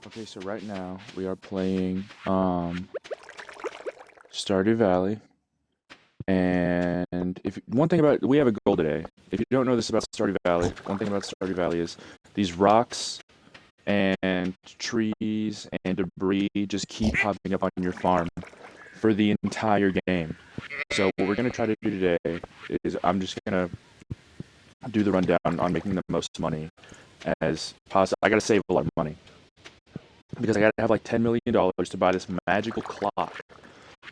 Okay, so right now we are playing Stardew Valley, and if one thing about we have a goal today. If you don't know this about Stardew Valley, one thing about Stardew Valley is these rocks and trees and debris just keep popping up on your farm for the entire game. So what we're gonna try to do today is I'm just gonna do the rundown on making the most money as possible. I gotta save a lot of money because I gotta have like $10 million to buy this magical clock.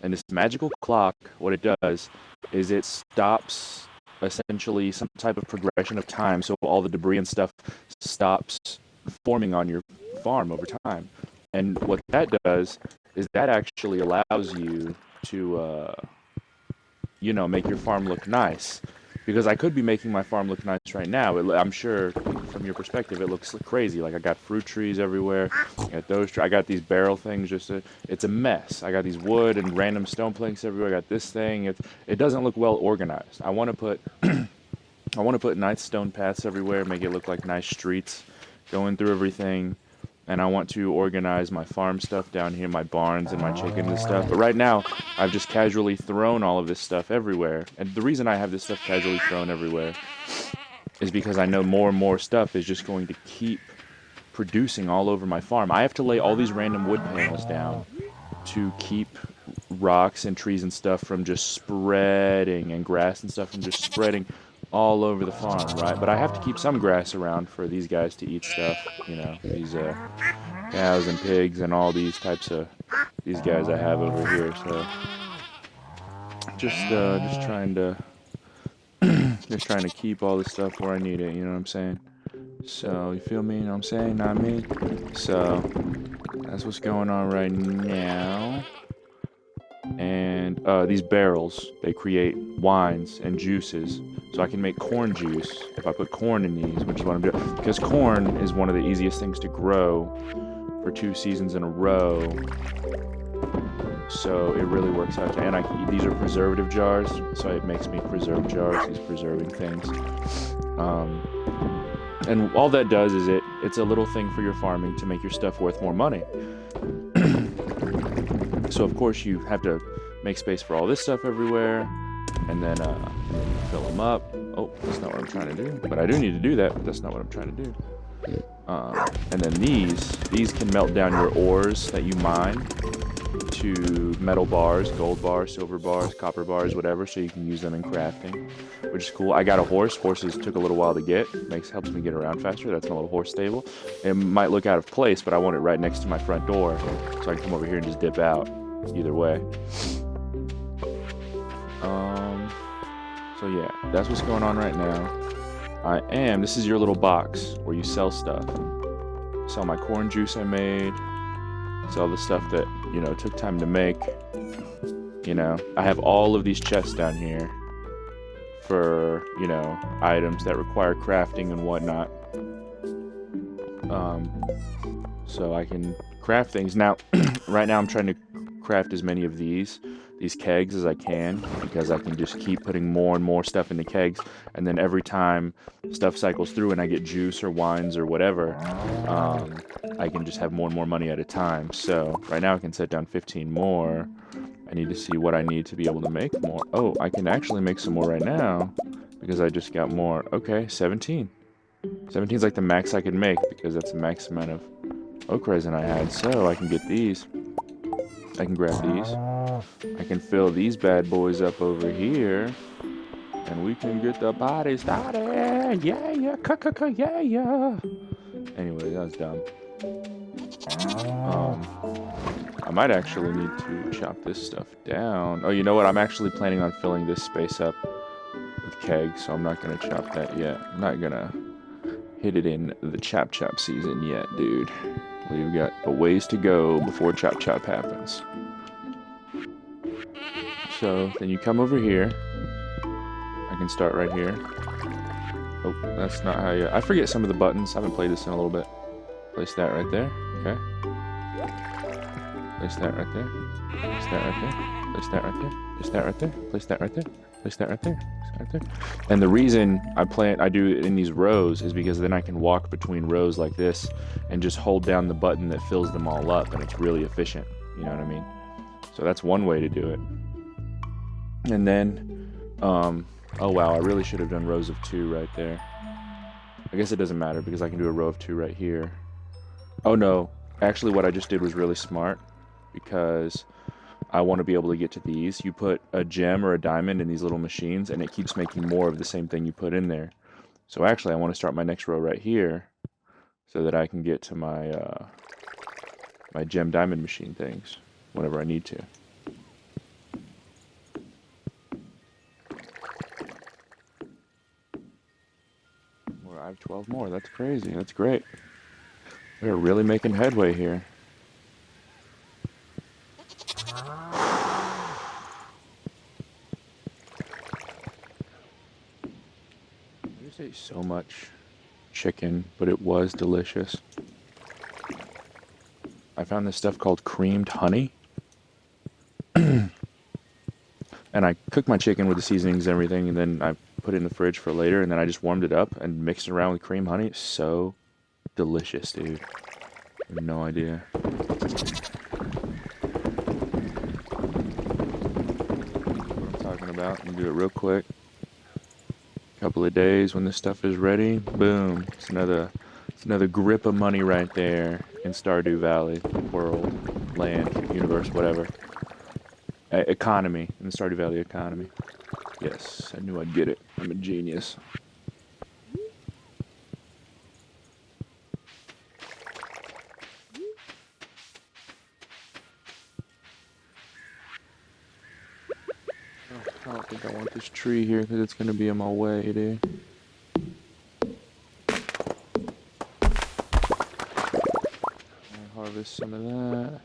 And this magical clock, what it does is it stops essentially some type of progression of time, so all the debris and stuff stops forming on your farm over time. And what that does is that actually allows you to, make your farm look nice. Because I could be making my farm look nice right now. I'm sure from your perspective it looks crazy. Like I got fruit trees everywhere. I got these barrel things. It's a mess. I got these wood and random stone planks everywhere. I got this thing. It doesn't look well organized. I want to put nice stone paths everywhere. Make it look like nice streets going through everything. And I want to organize my farm stuff down here, my barns and my chickens and stuff. But right now, I've just casually thrown all of this stuff everywhere. And the reason I have this stuff casually thrown everywhere is because I know more and more stuff is just going to keep producing all over my farm. I have to lay all these random wood panels down to keep rocks and trees and stuff from just spreading, and grass and stuff from just spreading all over the farm, right? But I have to keep some grass around for these guys to eat stuff, these cows and pigs and all these types of these guys I have over here. So just trying to keep all this stuff where I need it, you know what I'm saying? So you feel me? You know what I'm saying? Not me. So that's what's going on right now. And these barrels, they create wines and juices. So I can make corn juice if I put corn in these, which is what I'm doing. Because corn is one of the easiest things to grow for 2 seasons in a row. So it really works out. And these are preservative jars, so it makes me preserve jars, these preserving things. And all that does is it's a little thing for your farming to make your stuff worth more money. So of course you have to make space for all this stuff everywhere, and then fill them up. Oh, that's not what I'm trying to do. But I do need to do that, but that's not what I'm trying to do. And then these can melt down your ores that you mine to metal bars, gold bars, silver bars, copper bars, whatever, so you can use them in crafting, which is cool. I got a horse. Horses took a little while to get. Helps me get around faster. That's my little horse stable. It might look out of place, but I want it right next to my front door, so I can come over here and just dip out. Either way. So yeah, that's what's going on right now. This is your little box where you sell stuff. Sell my corn juice I made. Sell the stuff that, took time to make. I have all of these chests down here for, items that require crafting and whatnot. So I can craft things. Now, right now I'm trying to craft as many of these kegs as I can, because I can just keep putting more and more stuff in the kegs, and then every time stuff cycles through and I get juice or wines or whatever, I can just have more and more money at a time. So right now I can set down 15 more. I need to see what I need to be able to make more. Oh, I can actually make some more right now because I just got more. Okay, 17. 17 is like the max I could make, because that's the max amount of oak resin I had. So I can get these. I can grab these. I can fill these bad boys up over here, and we can get the party started. Yeah, yeah. Anyway, that was dumb. I might actually need to chop this stuff down. Oh, you know what? I'm actually planning on filling this space up with kegs, so I'm not gonna chop that yet. I'm not gonna hit it in the chop season yet, dude. We've got a ways to go before chop happens. So then you come over here. I can start right here. Oh, that's not how you... I forget some of the buttons. I haven't played this in a little bit. Place that right there. Okay. Place that right there. Place that right there. Place that right there. Place that right there. Place that right there. Place that right there. Place that right there. And the reason I do it in these rows is because then I can walk between rows like this and just hold down the button that fills them all up, and it's really efficient. You know what I mean? So that's one way to do it. And then, oh wow, I really should have done rows of 2 right there. I guess it doesn't matter because I can do a row of 2 right here. Oh no, actually what I just did was really smart because I want to be able to get to these. You put a gem or a diamond in these little machines and it keeps making more of the same thing you put in there. So actually I want to start my next row right here so that I can get to my my gem diamond machine things whenever I need to. Well, I have 12 more. That's crazy. That's great. We're really making headway here. I just ate so much chicken, but it was delicious. I found this stuff called creamed honey. And I cooked my chicken with the seasonings and everything, and then I put it in the fridge for later, and then I just warmed it up and mixed it around with cream honey. It's so delicious, dude. I have no idea. What I'm talking about. I'm gonna do it real quick. Couple of days when this stuff is ready, boom. It's another grip of money right there in Stardew Valley, world, land, universe, whatever. Economy, in the Stardew Valley economy. Yes, I knew I'd get it. I'm a genius. I don't think I want this tree here because it's going to be in my way, dude. I'll harvest some of that.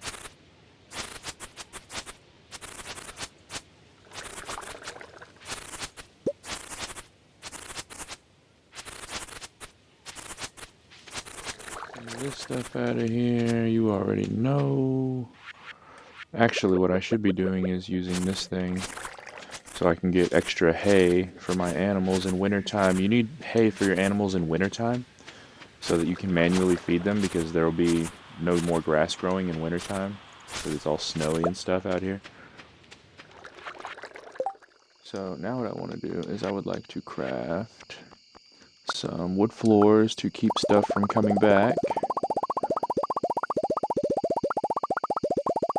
This stuff out of here, you already know. Actually, what I should be doing is using this thing so I can get extra hay for my animals in wintertime. You need hay for your animals in wintertime so that you can manually feed them because there will be no more grass growing in wintertime because it's all snowy and stuff out here. So now what I want to do is I would like to craft some wood floors to keep stuff from coming back.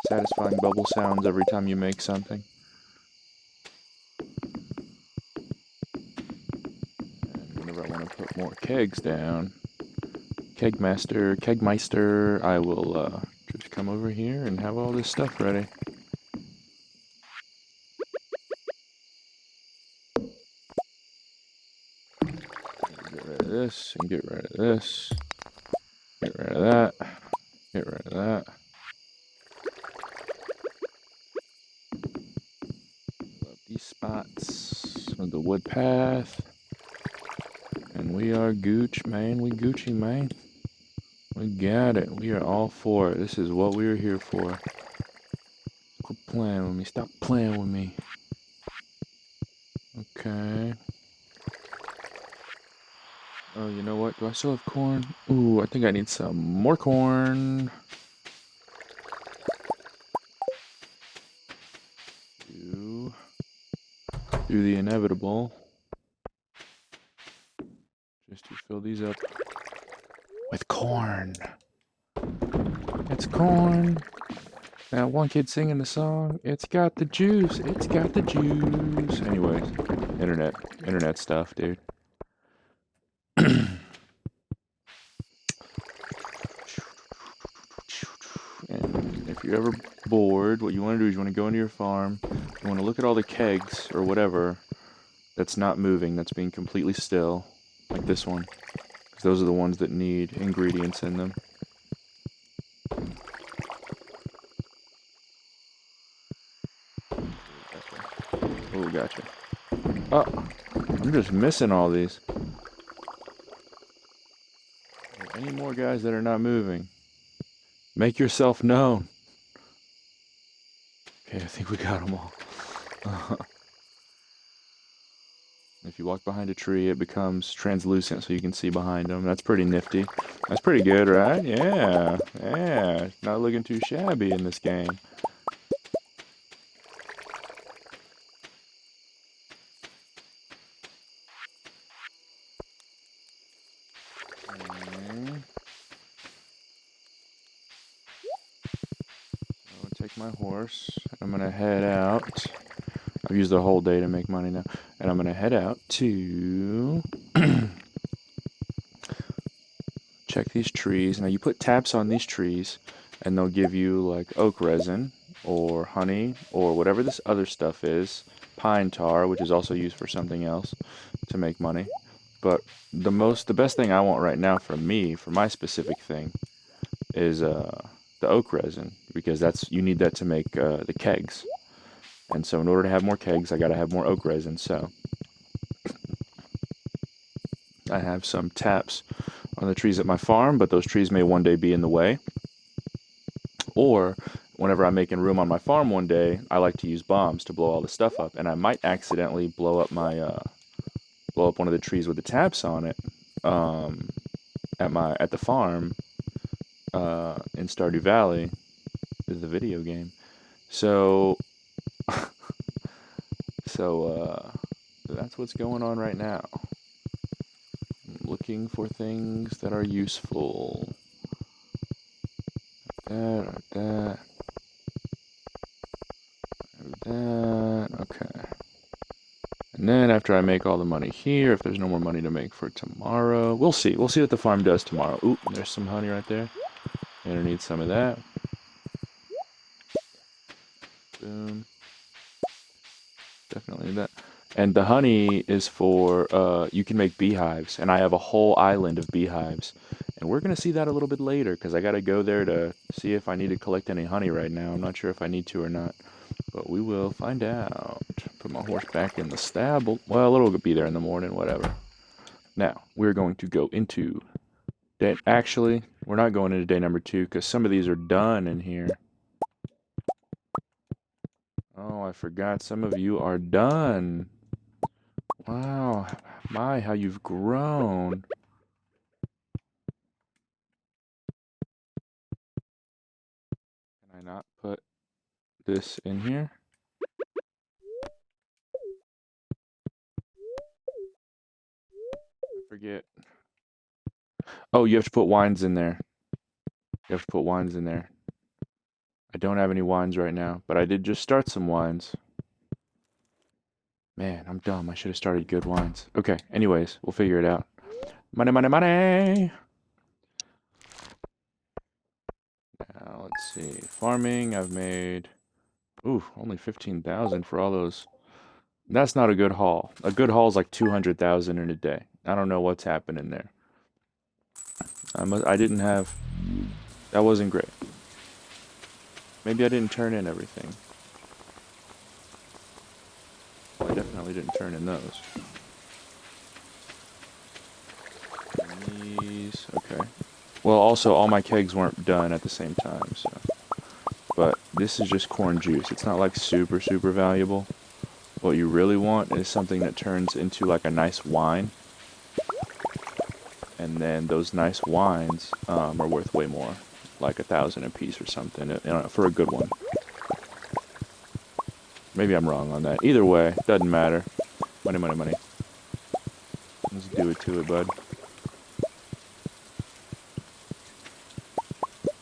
Satisfying bubble sounds every time you make something. And whenever I want to put more kegs down, Kegmeister, I will just come over here and have all this stuff ready. Get rid of this and get rid of this. Get rid of that. Get rid of that. Love these spots of the wood path. And we are Gooch, man. We Gucci, man. We got it. We are all for it. This is what we are here for. Quit playing with me. Stop playing with me. Okay. Oh, you know what? Do I still have corn? Ooh, I think I need some more corn. Do the inevitable. Just to fill these up with corn. It's corn. Now one kid singing the song, it's got the juice, it's got the juice. Anyways, internet stuff, dude. And if you're ever bored, what you want to do is you want to go into your farm, you want to look at all the kegs or whatever that's not moving, that's being completely still, like this one, because those are the ones that need ingredients in them. Oh, gotcha. Oh, I'm just missing all these. Any more guys that are not moving? Make yourself known. Okay, I think we got them all. If you walk behind a tree, it becomes translucent so you can see behind them. That's pretty nifty. That's pretty good, right? Yeah, yeah. Not looking too shabby in this game. Okay. I'll take my horse. I'm gonna head out. I've used the whole day to make money now. And I'm gonna head out to check these trees. Now you put taps on these trees and they'll give you like oak resin or honey or whatever this other stuff is, pine tar, which is also used for something else to make money. But the best thing I want right now for me, for my specific thing, is the oak resin because that's you need that to make the kegs. And so in order to have more kegs, I gotta have more oak resin. So I have some taps on the trees at my farm, but those trees may one day be in the way. Or whenever I'm making room on my farm one day, I like to use bombs to blow all the stuff up, and I might accidentally blow up one of the trees with the taps on it um, at the farm in Stardew Valley, is the video game. So that's what's going on right now. I'm looking for things that are useful. That. Okay. And then after I make all the money here, if there's no more money to make for tomorrow, we'll see. We'll see what the farm does tomorrow. Ooh, there's some honey right there. Gonna need some of that. Boom. Definitely need that. And the honey is for, you can make beehives. And I have a whole island of beehives. And we're gonna see that a little bit later, because I gotta go there to see if I need to collect any honey right now. I'm not sure if I need to or not. But we will find out. Put my horse back in the stable. Well, it'll be there in the morning, whatever. Now, we're going to go into day. Actually, we're not going into day number 2 because some of these are done in here. Oh, I forgot. Some of you are done. Wow. My, how you've grown. Can I not put this in here? I forget. Oh, you have to put wines in there. You have to put wines in there. I don't have any wines right now, but I did just start some wines. Man, I'm dumb. I should have started good wines. Okay, anyways, we'll figure it out. Money, money, money! Now, let's see. Farming, I've made... Ooh, only 15,000 for all those. That's not a good haul. A good haul is like 200,000 in a day. I don't know what's happening there. I didn't have... That wasn't great. Maybe I didn't turn in everything. Well, I definitely didn't turn in those. These, okay. Well, also, all my kegs weren't done at the same time, so... But this is just corn juice. It's not like super, super valuable. What you really want is something that turns into like a nice wine. And then those nice wines are worth way more. Like 1,000 a piece or something, for a good one. Maybe I'm wrong on that. Either way, doesn't matter. Money, money, money. Let's do it to it, bud.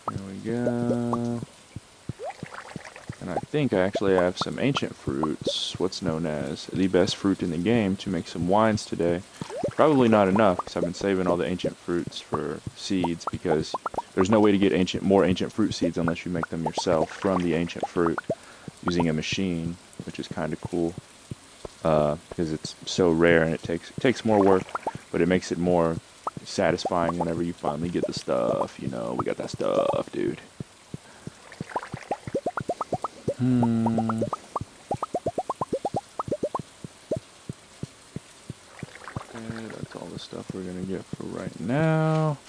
There we go. And I think I actually have some ancient fruits, what's known as the best fruit in the game, to make some wines today. Probably not enough, because I've been saving all the ancient fruits for seeds, because there's no way to get more ancient fruit seeds unless you make them yourself from the ancient fruit using a machine, which is kind of cool, because it's so rare and it takes more work, but it makes it more satisfying whenever you finally get the stuff. You know, we got that stuff, dude. Okay, that's all the stuff we're gonna get for right now.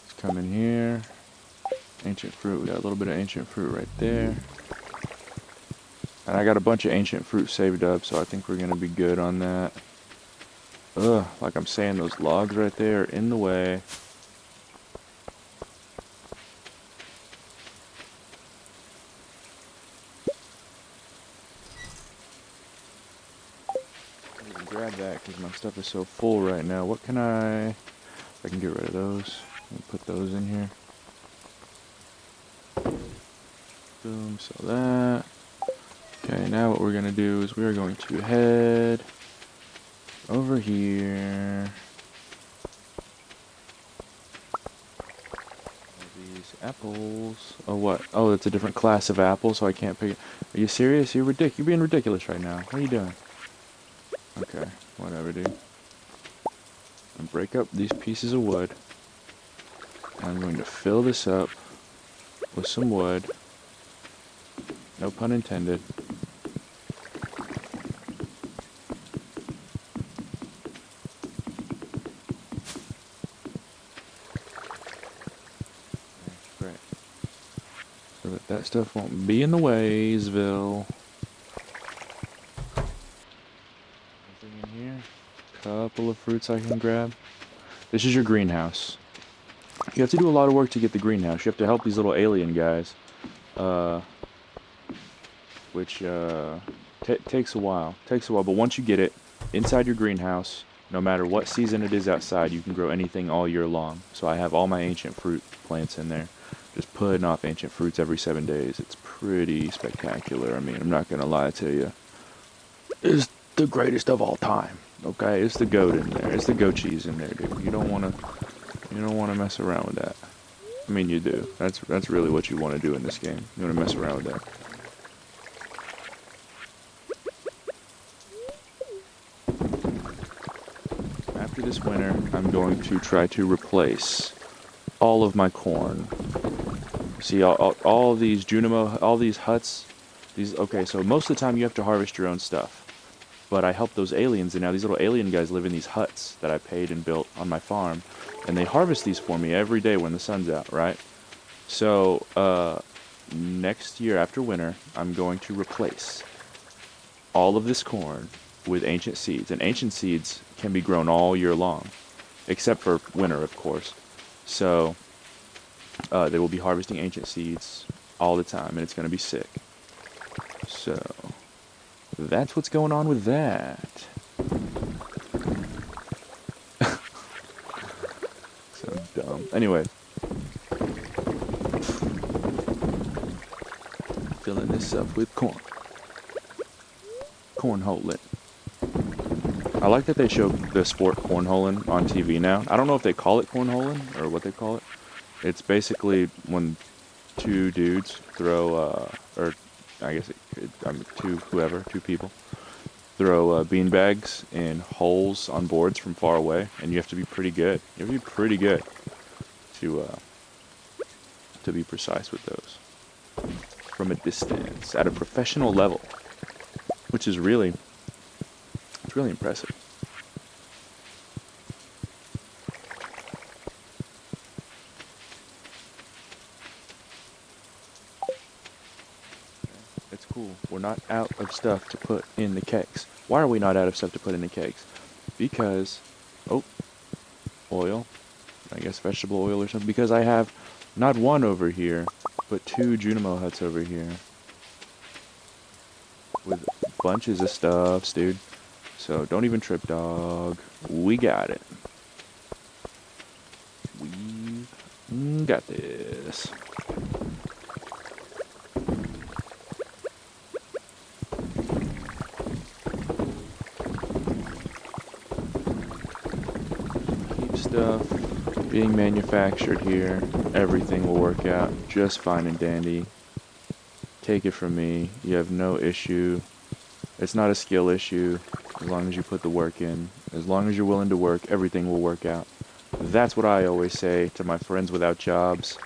Let's come in here. Ancient fruit, we got a little bit of ancient fruit right there. And I got a bunch of ancient fruit saved up, so I think we're gonna be good on that. Ugh, like I'm saying, those logs right there are in the way. I'm gonna grab that because my stuff is so full right now. What can I can get rid of those. Put those in here. Boom, so that. Okay, now what we're gonna do is we are going to head over here. These apples. Oh, what? Oh, it's a different class of apple, so I can't pick it. Are you serious? You're being ridiculous right now. What are you doing? Okay, whatever, dude. And break up these pieces of wood. And I'm going to fill this up with some wood. No pun intended. Great. So that stuff won't be in the waysville. Anything in here? Couple of fruits I can grab. This is your greenhouse. You have to do a lot of work to get the greenhouse. You have to help these little alien guys. Which takes a while. But once you get it inside your greenhouse, no matter what season it is outside, you can grow anything all year long. So I have all my ancient fruit plants in there, just putting off ancient fruits every 7 days. It's pretty spectacular. I mean, I'm not gonna lie to you. It's the greatest of all time. Okay, it's the goat in there. It's the goat cheese in there, dude. You don't wanna mess around with that. I mean, you do. That's really what you want to do in this game. You want to mess around with that. After this winter, I'm going to try to replace all of my corn. See, all these Junimo, all these huts, okay, so most of the time you have to harvest your own stuff. But I help those aliens, and now these little alien guys live in these huts that I paid and built on my farm. And they harvest these for me every day when the sun's out, right? So, next year after winter, I'm going to replace all of this corn with ancient seeds. And ancient seeds can be grown all year long, except for winter, of course. So, they will be harvesting ancient seeds all the time, and it's going to be sick. So, that's what's going on with that. So dumb. Anyway. Filling this up with corn. Cornholing. I like that they show the sport cornholing on TV now. I don't know if they call it cornholing or what they call it. It's basically when two dudes throw, or I guess two people throw beanbags in holes on boards from far away, and you have to be pretty good. You have to be pretty good to be precise with those from a distance at a professional level, which is really impressive. It's cool. We're not out of stuff to put in the cakes. Why are we not out of stuff to put in the cakes? Because, oil. I guess vegetable oil or something. Because I have not one over here, but 2 Junimo huts over here. With bunches of stuffs, dude. So don't even trip, dog. We got it. We got this. Keep stuff being manufactured here. Everything will work out just fine and dandy. Take it from me. You have no issue. It's not a skill issue. As long as you put the work in. As long as you're willing to work, everything will work out. That's what I always say to my friends without jobs.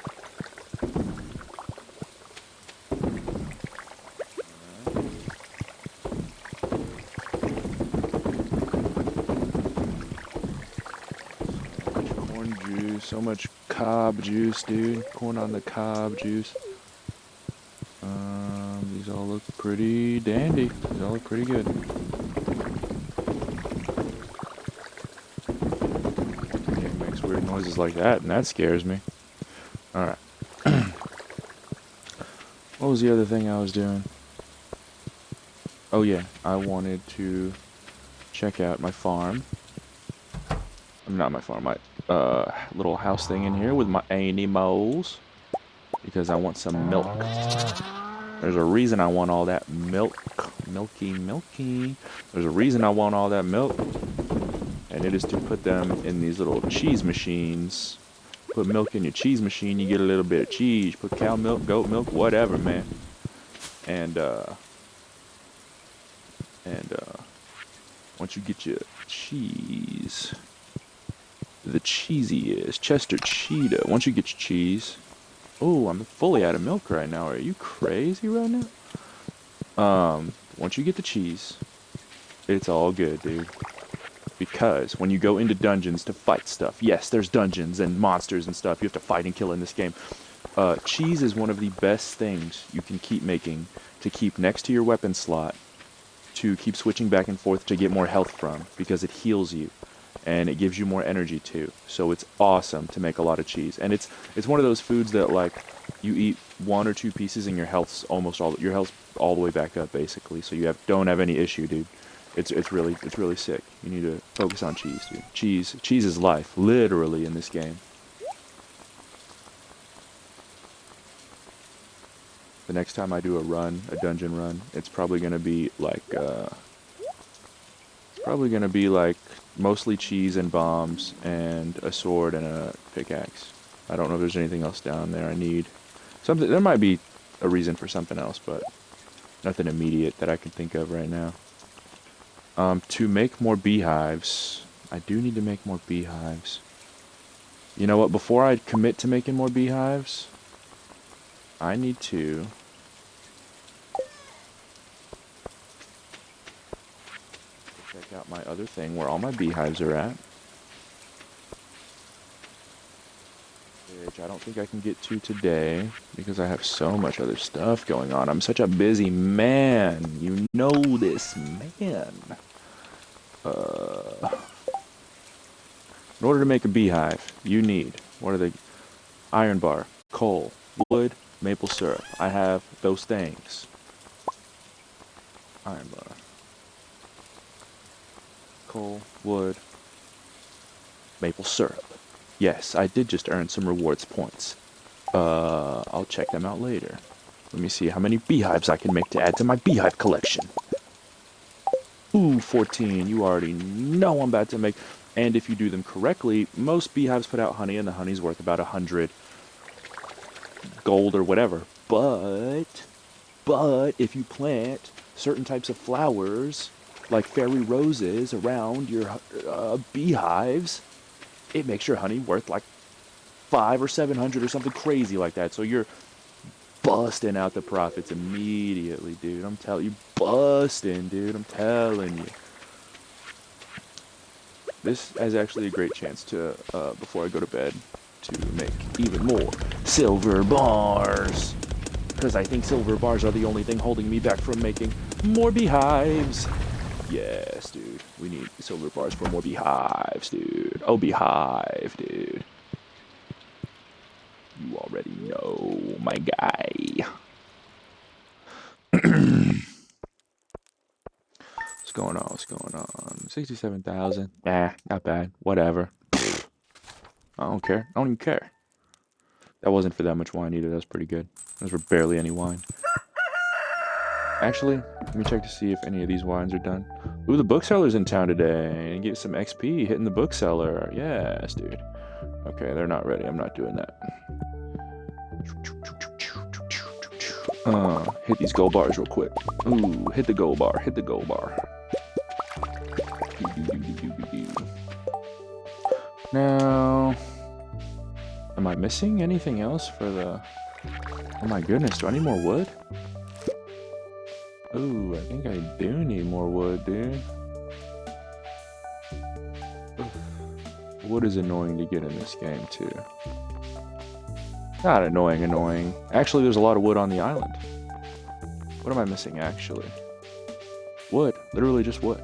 Corn juice, so much cob juice, dude. Corn on the cob juice. These all look look pretty dandy. They all look pretty good. It makes weird noises like that, and that scares me. Alright. What was the other thing I was doing? Oh yeah, I wanted to check out my farm. Not my farm, my little house thing in here with my animals. Because I want some milk. There's a reason I want all that milk. Milky, milky. There's a reason I want all that milk. And it is to put them in these little cheese machines. Put milk in your cheese machine, you get a little bit of cheese. Put cow milk, goat milk, whatever, man. And once you get your cheese, the cheesiest Chester Cheetah. Once you get your cheese, oh, I'm fully out of milk right now. Are you crazy right now? Once you get the cheese, it's all good, dude. Because when you go into dungeons to fight stuff, yes, there's dungeons and monsters and stuff you have to fight and kill in this game. Cheese is one of the best things you can keep making to keep next to your weapon slot, to keep switching back and forth to get more health from, because it heals you and it gives you more energy too. So it's awesome to make a lot of cheese, and it's one of those foods that, like, you eat 1 or 2 pieces and your health's all the way back up basically. So you don't have any issue, dude. It's really sick. You need to focus on cheese, dude. Cheese is life, literally, in this game. The next time I do a dungeon run, it's probably gonna be like mostly cheese and bombs and a sword and a pickaxe. I don't know if there's anything else down there I need. Something, there might be a reason for something else, but nothing immediate that I can think of right now. To make more beehives, I do need to make more beehives. You know what, before I commit to making more beehives, I need to check out my other thing where all my beehives are at. Which I don't think I can get to today because I have so much other stuff going on. I'm such a busy man. You know this, man. In order to make a beehive, you need, what are they? Iron bar, coal, wood, maple syrup. I have those things. Iron bar, coal, wood, maple syrup. Yes, I did just earn some rewards points. I'll check them out later. Let me see how many beehives I can make to add to my beehive collection. Ooh, 14. You already know I'm about to make. And if you do them correctly, most beehives put out honey, and the honey's worth about 100 gold or whatever. But if you plant certain types of flowers, like fairy roses, around your beehives, it makes your honey worth like 500 or 700 or something crazy like that. So you're busting out the profits immediately, dude. I'm telling you, busting, dude. I'm telling you. This is actually a great chance to, before I go to bed, to make even more silver bars. Because I think silver bars are the only thing holding me back from making more beehives. Yes, dude. We need silver bars for more beehives, dude. Oh, beehive, dude. You already know, my guy. What's going on? What's going on? 67,000. Nah, not bad. Whatever. I don't care. I don't even care. That wasn't for that much wine either. That was pretty good. Those were barely any wine. Actually, let me check to see if any of these wines are done. Ooh, the bookseller's in town today. And get some XP hitting the bookseller. Yes, dude. Okay, they're not ready. I'm not doing that. Hit these gold bars real quick. Ooh, hit the gold bar. Hit the gold bar. Now, am I missing anything else for the... Oh my goodness, do I need more wood? Ooh, I think I do need more wood, dude. Wood is annoying to get in this game, too. Not annoying. Actually, there's a lot of wood on the island. What am I missing, actually? Wood. Literally just wood.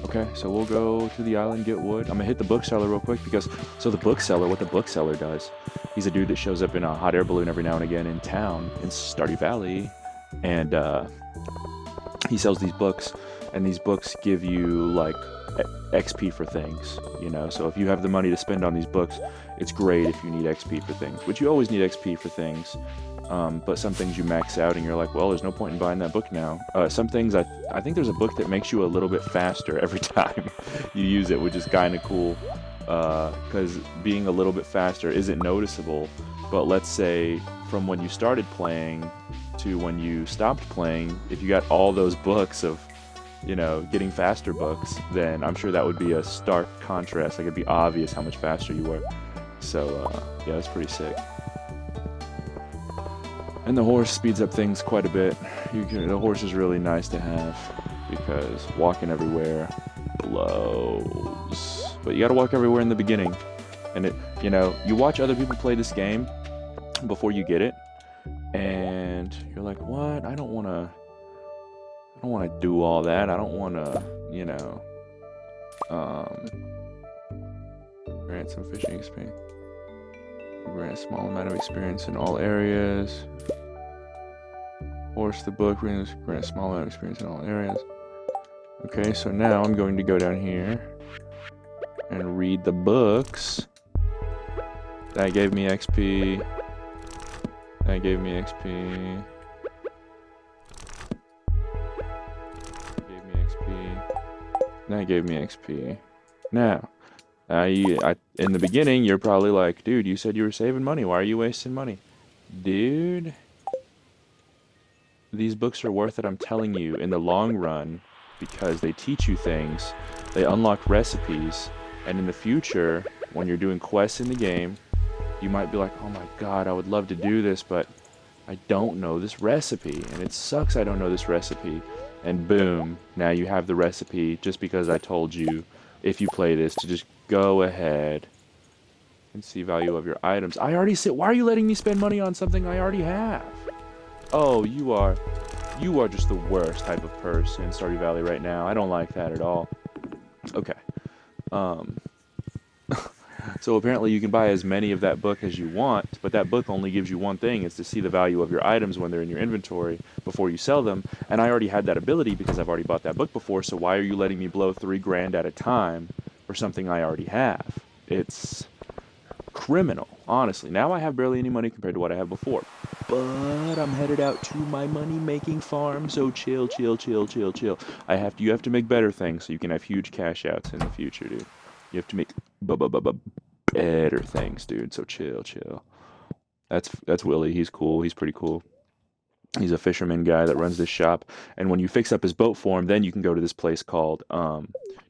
Okay, so we'll go to the island, get wood. I'm gonna hit the bookseller real quick because... So the bookseller, what the bookseller does, he's a dude that shows up in a hot air balloon every now and again in town, in Stardew Valley. And he sells these books, and these books give you, like, XP for things, you know? So if you have the money to spend on these books, it's great if you need XP for things. Which you always need XP for things. But some things you max out and you're like, well, there's no point in buying that book now. Some things, I think there's a book that makes you a little bit faster every time you use it, which is kind of cool. Because being a little bit faster isn't noticeable. But let's say from when you started playing to when you stopped playing, if you got all those books of, you know, getting faster books, then I'm sure that would be a stark contrast. Like, it'd be obvious how much faster you were. So, yeah, that's pretty sick. And the horse speeds up things quite a bit. The horse is really nice to have because walking everywhere blows. But you gotta walk everywhere in the beginning. And it, you know, you watch other people play this game before you get it, and you're like, what? I don't wanna do all that. I don't wanna, you know, grant some fishing experience. Grant a small amount of experience in all areas. Force the book, grant a small amount of experience in all areas. Okay, so now I'm going to go down here and read the books. That gave me XP. That gave me XP. That gave me XP. That gave me XP. Now, in the beginning, you're probably like, dude, you said you were saving money. Why are you wasting money? Dude, these books are worth it, I'm telling you, in the long run, because they teach you things, they unlock recipes, and in the future, when you're doing quests in the game, you might be like, oh my god, I would love to do this, but I don't know this recipe, and it sucks I don't know this recipe. And boom, now you have the recipe just because I told you, if you play this, to just go ahead and see value of your items. I already said, why are you letting me spend money on something I already have? Oh, you are just the worst type of person in Stardew Valley right now. I don't like that at all. Okay. So apparently you can buy as many of that book as you want, but that book only gives you one thing. It's to see the value of your items when they're in your inventory before you sell them. And I already had that ability because I've already bought that book before, so why are you letting me blow $3 grand at a time for something I already have? It's criminal, honestly. Now I have barely any money compared to what I had before. But I'm headed out to my money-making farm, so chill. You have to make better things so you can have huge cash outs in the future, dude. You have to make better things, dude. So chill. That's Willie. He's cool. He's pretty cool. He's a fisherman guy that runs this shop. And when you fix up his boat for him, then you can go to this place called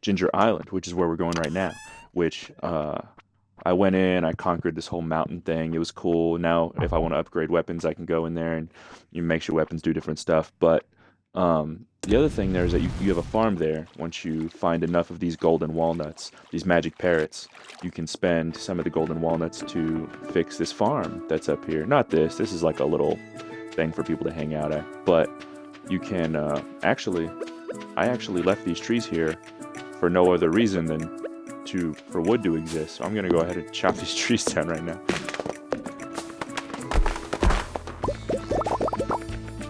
Ginger Island, which is where we're going right now. Which I went in, I conquered this whole mountain thing. It was cool. Now, if I want to upgrade weapons, I can go in there and you make your weapons do different stuff. But the other thing there is that you have a farm there. Once you find enough of these golden walnuts, these magic parrots, you can spend some of the golden walnuts to fix this farm that's up here. Not this. This is like a little thing for people to hang out at. But you can I actually left these trees here for no other reason than for wood to exist. So I'm gonna go ahead and chop these trees down right now.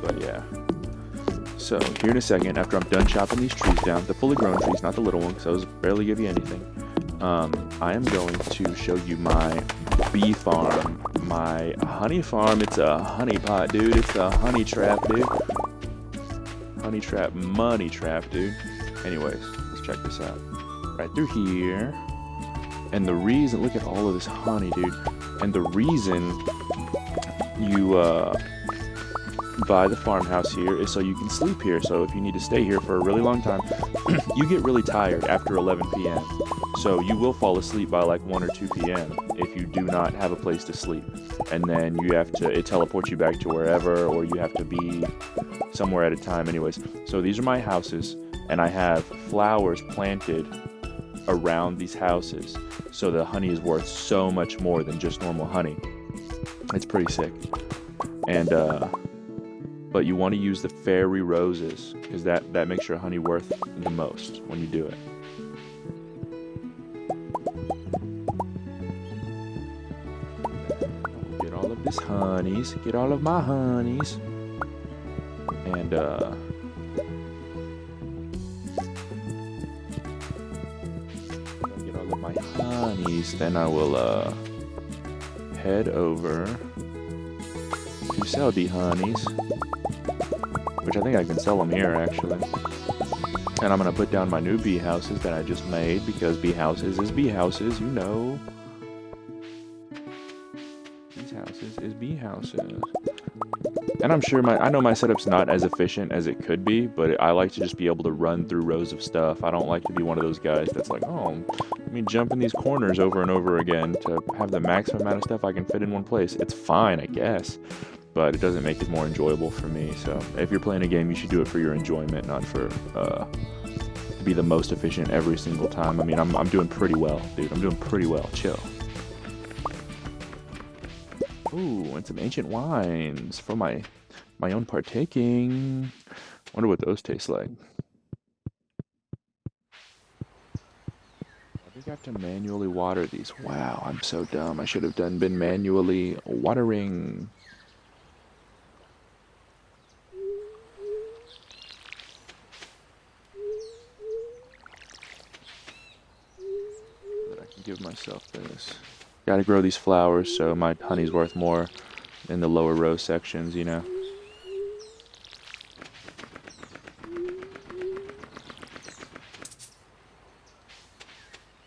But yeah. So here in a second, after I'm done chopping these trees down, the fully grown trees, not the little ones, because those barely give you anything, I am going to show you my bee farm, my honey farm. It's a honey pot, dude. It's a honey trap, dude. Honey trap, money trap, dude. Anyways, let's check this out. Right through here. And the reason, look at all of this honey, dude. And the reason you buy the farmhouse here is so you can sleep here. So if you need to stay here for a really long time, you get really tired after 11 p.m. So you will fall asleep by like 1 or 2 p.m. if you do not have a place to sleep. And then it teleports you back to wherever, or you have to be somewhere at a time. Anyways, so these are my houses, and I have flowers planted around these houses. So the honey is worth so much more than just normal honey. It's pretty sick. And, but but you want to use the fairy roses because that makes your honey worth the most when you do it. Get all of this honeys, get all of my honeys, and get all of my honeys. Then I will head over to sell the honeys, which I think I can sell them here actually. And I'm gonna put down my new bee houses that I just made because bee houses is bee houses, you know. These houses is bee houses. And I'm sure I know my setup's not as efficient as it could be, but I like to just be able to run through rows of stuff. I don't like to be one of those guys that's like, oh, let me jump in these corners over and over again to have the maximum amount of stuff I can fit in one place. It's fine, I guess, but it doesn't make it more enjoyable for me. So if you're playing a game, you should do it for your enjoyment, not for to be the most efficient every single time. I mean, I'm doing pretty well, dude. I'm doing pretty well. Chill. Ooh, and some ancient wines for my own partaking. Wonder what those taste like. I think I have to manually water these. Wow, I'm so dumb. I should have been manually watering. That I can give myself this. Gotta grow these flowers so my honey's worth more in the lower row sections, you know.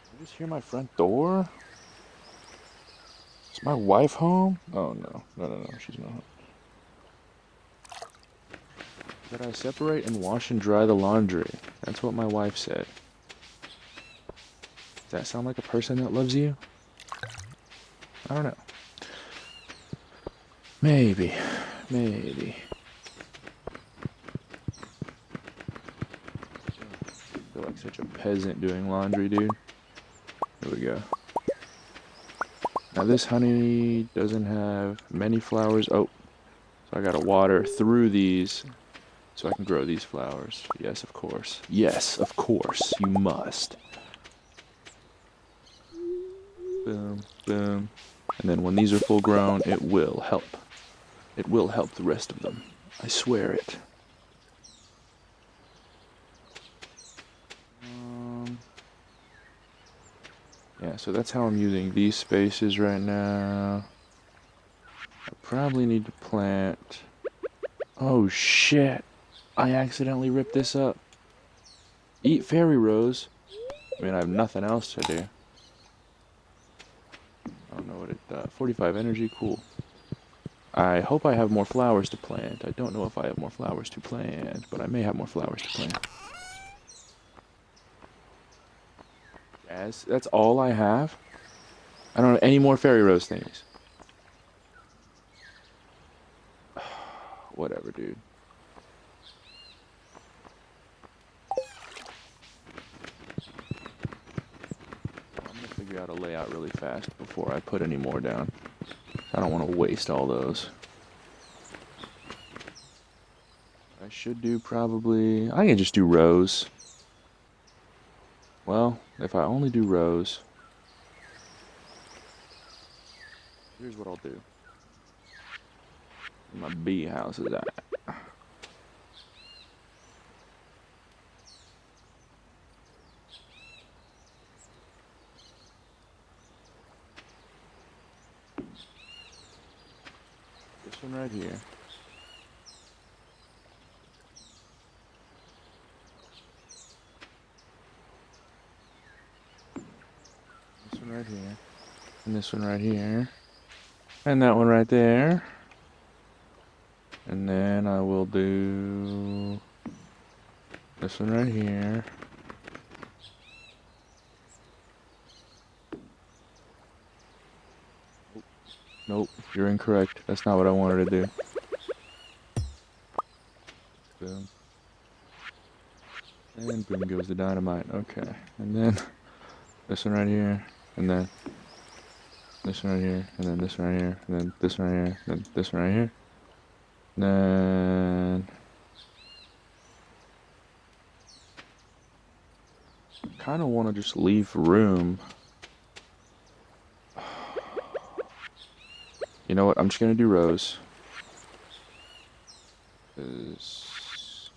I just hear my front door? Is my wife home? Oh no, no, she's not home. That I separate and wash and dry the laundry. That's what my wife said. Does that sound like a person that loves you? I don't know. Maybe. I feel like such a peasant doing laundry, dude. Here we go. Now this honey doesn't have many flowers. Oh, so I gotta water through these so I can grow these flowers. Yes, of course. Yes, of course. You must. Boom, boom. And then when these are full grown, it will help. It will help the rest of them. I swear it. Yeah, so that's how I'm using these spaces right now. I probably need to plant... Oh shit! I accidentally ripped this up. Eat fairy rose. I mean, I have nothing else to do. I don't know what it does. 45 energy, cool. I hope I have more flowers to plant. I don't know if I have more flowers to plant, but I may have more flowers to plant. Yes, that's all I have? I don't have any more fairy rose things. Whatever, dude. I'm gonna figure out a layout really fast before I put any more down. I don't want to waste all those. I should do probably... I can just do rows. Well, if I only do rows... Here's what I'll do. My bee house is at. This one right here. This one right here. And this one right here. And that one right there. And then I will do this one right here. Nope, you're incorrect. That's not what I wanted to do. Boom. And boom goes the dynamite. Okay. And then this one right here. And then this one right here. And then this one right here. And then this one right here. And then this one right here. Then kind of want to just leave room. You know what? I'm just gonna do rows.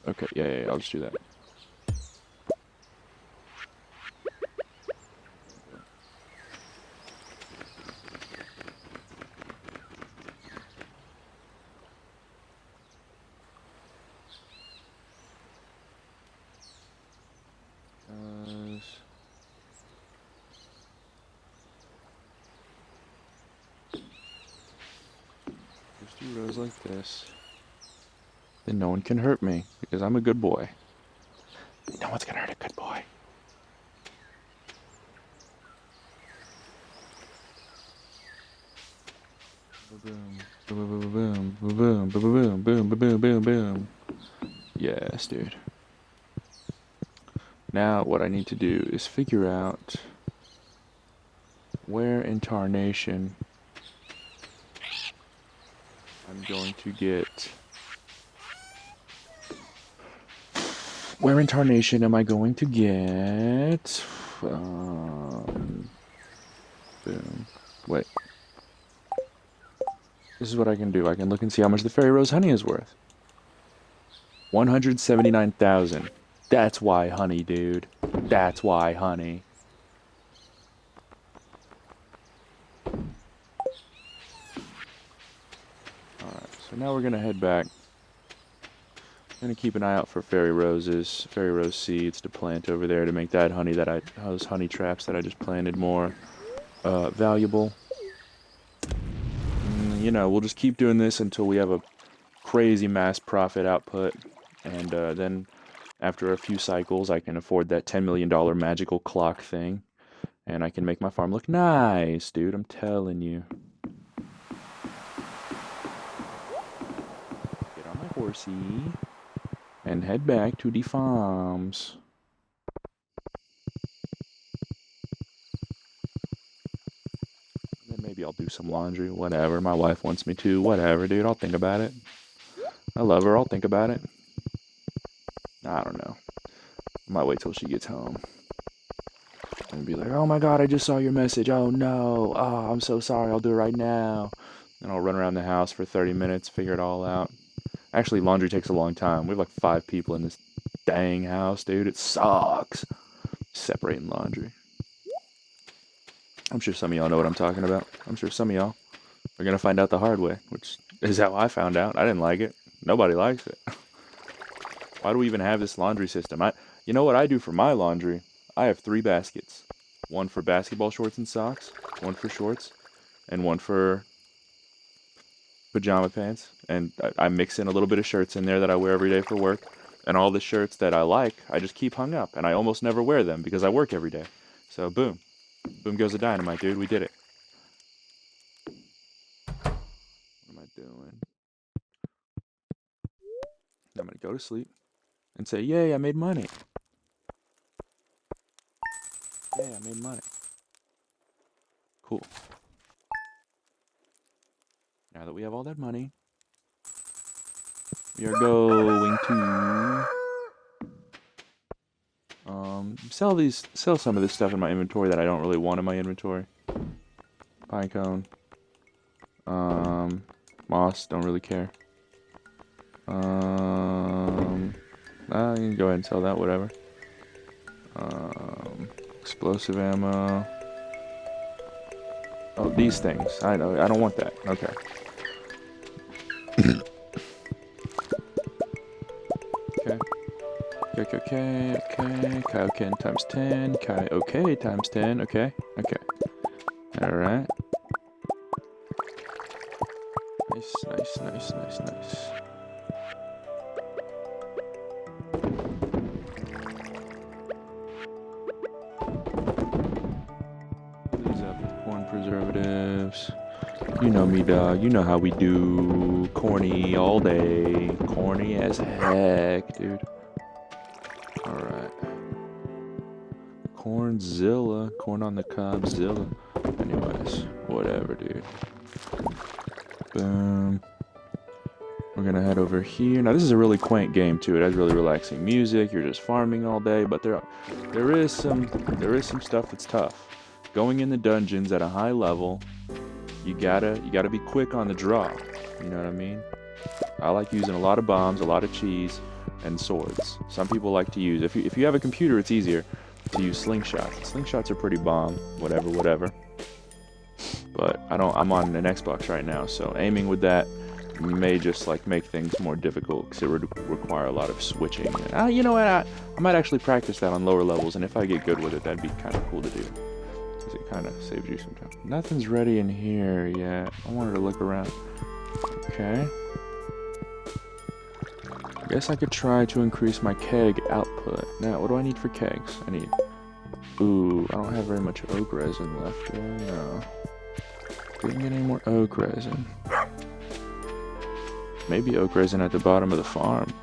Okay, yeah, I'll just do that. Just do rows like this. Then no one can hurt me because I'm a good boy. No one's gonna hurt a good boy. Boom, boom, boom, boom, boom, boom, boom, boom, boom, boom. Yes, dude. Now what I need to do is figure out where in tarnation I'm going to get. Where in tarnation am I going to get? Boom. Wait. This is what I can do. I can look and see how much the fairy rose honey is worth. 179,000. That's why honey, dude. That's why honey. Alright, so now we're gonna head back. I'm gonna keep an eye out for fairy roses, fairy rose seeds to plant over there to make that honey those honey traps that I just planted more valuable. You know, we'll just keep doing this until we have a crazy mass profit output, and then after a few cycles I can afford that $10 million magical clock thing, and I can make my farm look nice, dude, I'm telling you. Get on my horsey and head back to the farms. Then maybe I'll do some laundry, whatever. My wife wants me to, whatever, dude. I'll think about it. I love her, I'll think about it. I don't know. I might wait till she gets home. And be like, oh my god, I just saw your message. Oh no. Oh, I'm so sorry. I'll do it right now. And I'll run around the house for 30 minutes, figure it all out. Actually, laundry takes a long time. We have like 5 people in this dang house, dude. It sucks. Separating laundry. I'm sure some of y'all know what I'm talking about. I'm sure some of y'all are going to find out the hard way, which is how I found out. I didn't like it. Nobody likes it. Why do we even have this laundry system? You know what I do for my laundry? I have 3 baskets. One for basketball shorts and socks, one for shorts, and one for pajama pants. And I mix in a little bit of shirts in there that I wear every day for work. And all the shirts that I like, I just keep hung up. And I almost never wear them because I work every day. So boom. Boom goes the dynamite, dude. We did it. What am I doing? I'm going to go to sleep and say, yay, I made money. Yeah, I made money. Cool. Now that we have all that money, we are going to sell some of this stuff in my inventory that I don't really want in my inventory. Pinecone. Moss, don't really care. You can go ahead and sell that, whatever. Explosive ammo. Oh, these things. I know, I don't want that. Okay. Okay. Kaioken times 10. Okay times 10. Okay. Alright. Nice. These up with corn preservatives. You know me, dog. You know how we do. Corny all day. Corny as heck, dude. Alright. Cornzilla. Corn on the cobzilla. Anyways, whatever, dude. Boom. We're We're gonna head over here. Now this is a really quaint game too. It has really relaxing music. You're just farming all day, but there is some stuff that's tough. Going in the dungeons at a high level, you gotta be quick on the draw. You know what I mean? I like using a lot of bombs, a lot of cheese, and swords. Some people like to use, if you have a computer, it's easier to use slingshots. Slingshots are pretty bomb, whatever. But I'm on an Xbox right now, so aiming with that may just like make things more difficult because it would require a lot of switching. You know what? I might actually practice that on lower levels, and if I get good with it, that'd be kind of cool to do. Because it kind of saves you some time. Nothing's ready in here yet. I wanted to look around. Okay. I guess I could try to increase my keg output. Now, what do I need for kegs? I need... Ooh, I don't have very much oak resin left, do I? No. Didn't get any more oak resin. Maybe oak resin at the bottom of the farm.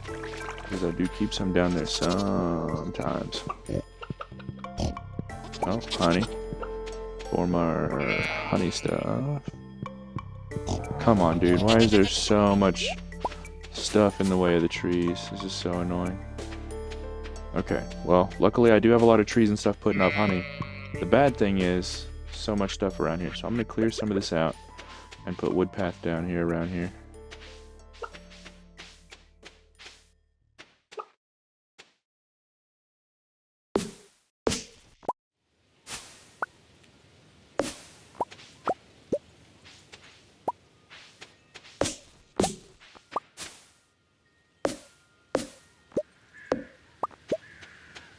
Because I do keep some down there sometimes. Oh, honey. For my honey stuff. Come on, dude. Why is there so much stuff in the way of the trees? This is so annoying. Okay, well, luckily I do have a lot of trees and stuff putting up honey. The bad thing is so much stuff around here. So I'm going to clear some of this out and put wood path down here around here.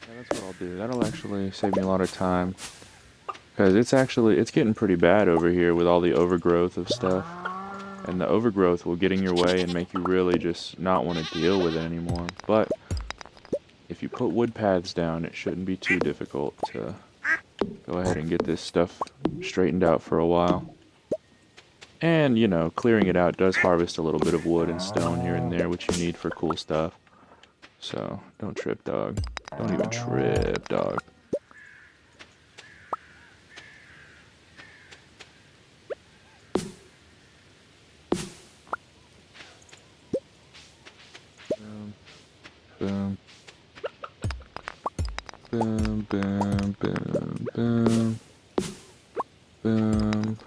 That's what I'll do. That'll actually save me a lot of time. Because it's getting pretty bad over here with all the overgrowth of stuff. And the overgrowth will get in your way and make you really just not want to deal with it anymore. But if you put wood paths down, it shouldn't be too difficult to go ahead and get this stuff straightened out for a while. And, you know, clearing it out does harvest a little bit of wood and stone here and there, which you need for cool stuff. So, don't trip, dog. Don't even trip, dog. Boom. Boom, boom, boom, boom. Boom.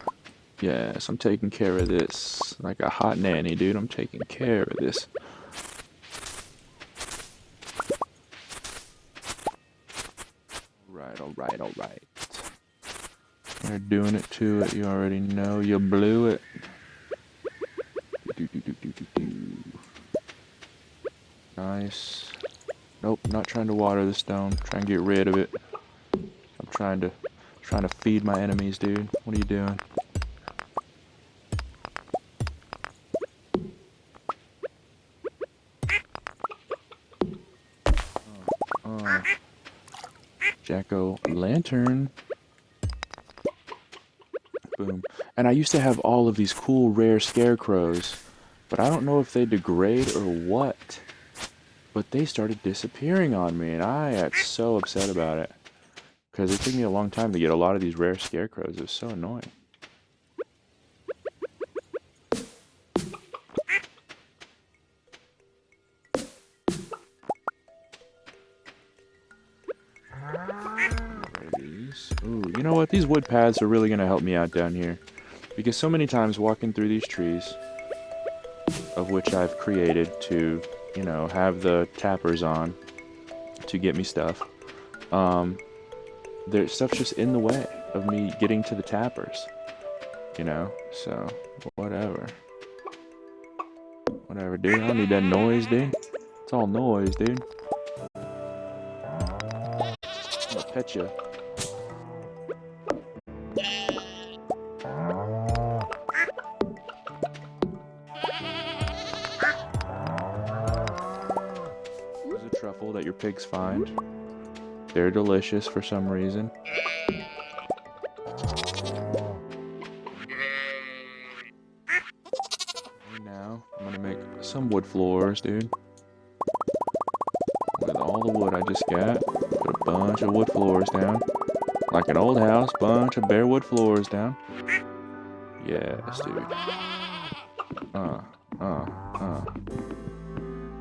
Yes, I'm taking care of this. Like a hot nanny, dude. I'm taking care of this. Alright. You're doing it to it. You already know you blew it. Nice. Nope, not trying to water the stone. Trying to get rid of it. I'm trying to feed my enemies, dude. What are you doing? Oh. Jack-o'-lantern. Boom. And I used to have all of these cool rare scarecrows, but I don't know if they degrade or what. But they started disappearing on me, and I got so upset about it. Because it took me a long time to get a lot of these rare scarecrows. It was so annoying. Ooh, you know what? These wood paths are really going to help me out down here. Because so many times walking through these trees, of which I've created to, you know, have the tappers on to get me stuff, there's stuff just in the way of me getting to the tappers, you know, so whatever, dude. I don't need that noise, dude. It's all noise, dude. I'm gonna pet you. Truffle that your pigs find. They're delicious for some reason. And now I'm gonna make some wood floors, dude. With all the wood I just got, put a bunch of wood floors down. Like an old house, bunch of bare wood floors down. Yes, dude. Uh.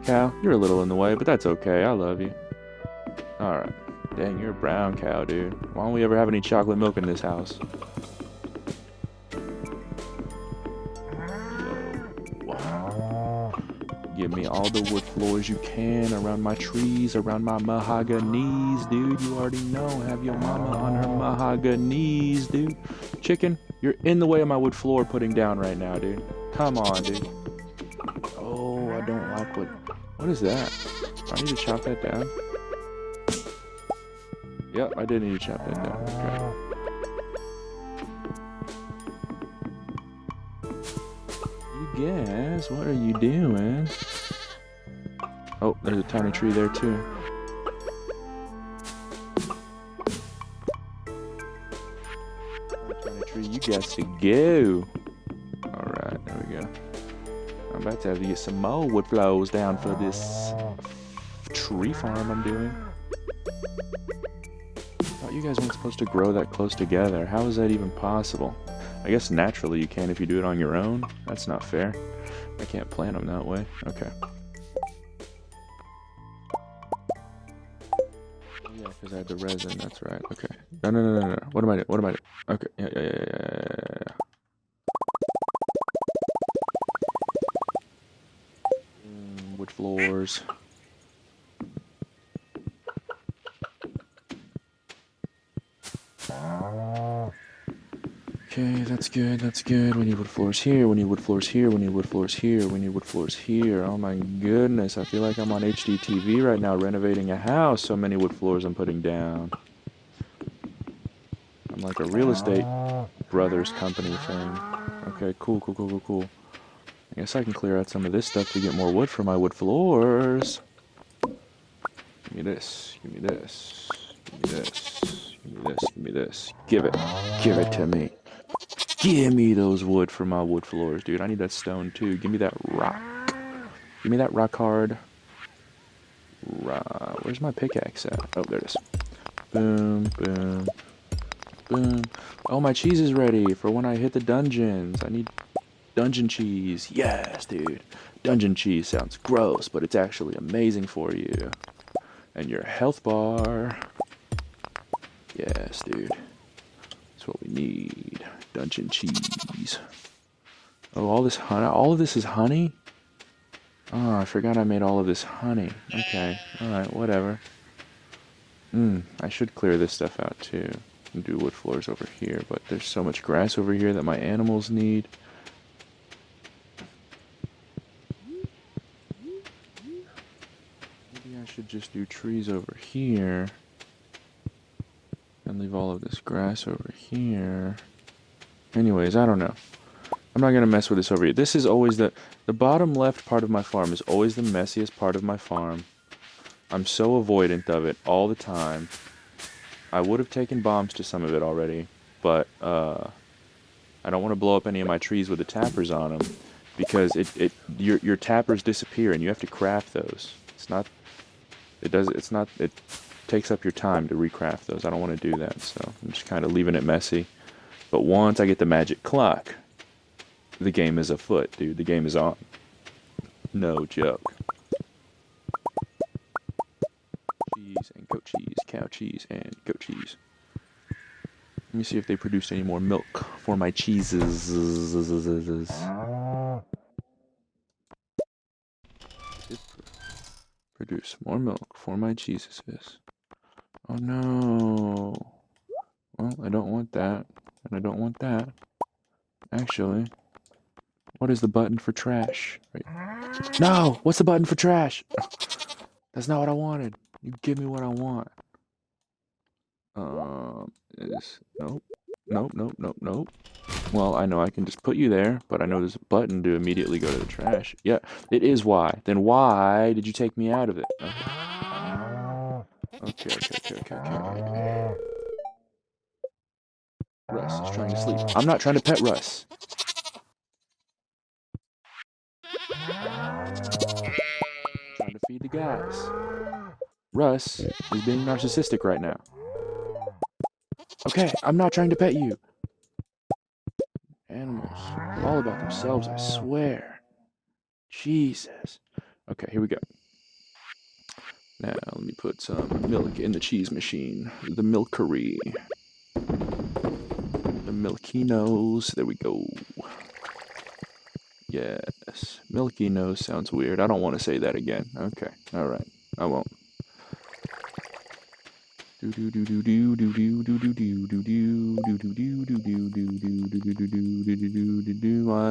Cow, you're a little in the way, but that's okay. I love you. Alright. Dang, you're a brown cow, dude. Why don't we ever have any chocolate milk in this house? Wow. Give me all the wood floors you can around my trees, around my mahoganies, dude. You already know. Have your mama on her mahoganies, dude. Chicken, you're in the way of my wood floor putting down right now, dude. Come on, dude. Oh, I don't like what... What is that? Do I need to chop that down? Yep, I did need to chop that down. Okay. You guys, what are you doing? Oh, there's a tiny tree there too. Tiny tree, you got to go. Alright, there we go. I'm about to have to get some more wood flows down for this tree farm I'm doing. I thought you guys weren't supposed to grow that close together. How is that even possible? I guess naturally you can if you do it on your own. That's not fair. I can't plant them that way. Okay. Yeah, because I had the resin. That's right. Okay. No. What am I doing? What am I doing? Okay. Yeah. Wood floors. Okay, that's good, that's good. We need wood floors here, we need wood floors here, we need wood floors here, we need wood floors here. Oh my goodness, I feel like I'm on HDTV right now renovating a house. So many wood floors I'm putting down. I'm like a real estate brothers company thing. Okay, cool. I guess I can clear out some of this stuff to get more wood for my wood floors. Give me this, give me this, give me this, give me this, give me this. Give it to me. Give me those wood for my wood floors, dude. I need that stone too. Give me that rock. Give me that rock hard. Where's my pickaxe at? Oh, there it is. Boom. Oh, my cheese is ready for when I hit the dungeons. I need dungeon cheese. Yes, dude. Dungeon cheese sounds gross, but it's actually amazing for you. And your health bar. Yes, dude. That's what we need. Dungeon cheese. Oh, all of this is honey? Oh, I forgot I made all of this honey. Okay, alright, whatever. I should clear this stuff out too. And do wood floors over here, but there's so much grass over here that my animals need. Maybe I should just do trees over here. And leave all of this grass over here. Anyways, I don't know. I'm not going to mess with this over here. This is always the bottom left part of my farm is always the messiest part of my farm. I'm so avoidant of it all the time. I would have taken bombs to some of it already, but I don't want to blow up any of my trees with the tappers on them because your tappers disappear and you have to craft those. It takes up your time to recraft those. I don't want to do that, so I'm just kind of leaving it messy. But once I get the magic clock, the game is afoot, dude. The game is on. No joke. Cheese and goat cheese, cow cheese and goat cheese. Let me see if they produced any more milk for my cheeses. Produce more milk for my cheeses. Oh no. Well, I don't want that. And I don't want that. Actually, what is the button for trash? Right. No! What's the button for trash? That's not what I wanted. You give me what I want. Nope. Well, I know I can just put you there, but I know there's a button to immediately go to the trash. Yeah, it is Y. Then why did you take me out of it? Okay. Russ is trying to sleep. I'm not trying to pet Russ. Trying to feed the guys. Russ is being narcissistic right now. Okay, I'm not trying to pet you. Animals are all about themselves, I swear. Jesus. Okay, here we go. Now, let me put some milk in the cheese machine. The milkery. The milky nose. There we go. Yes. Milky nose sounds weird. I don't want to say that again. Okay. Alright. I won't. I'm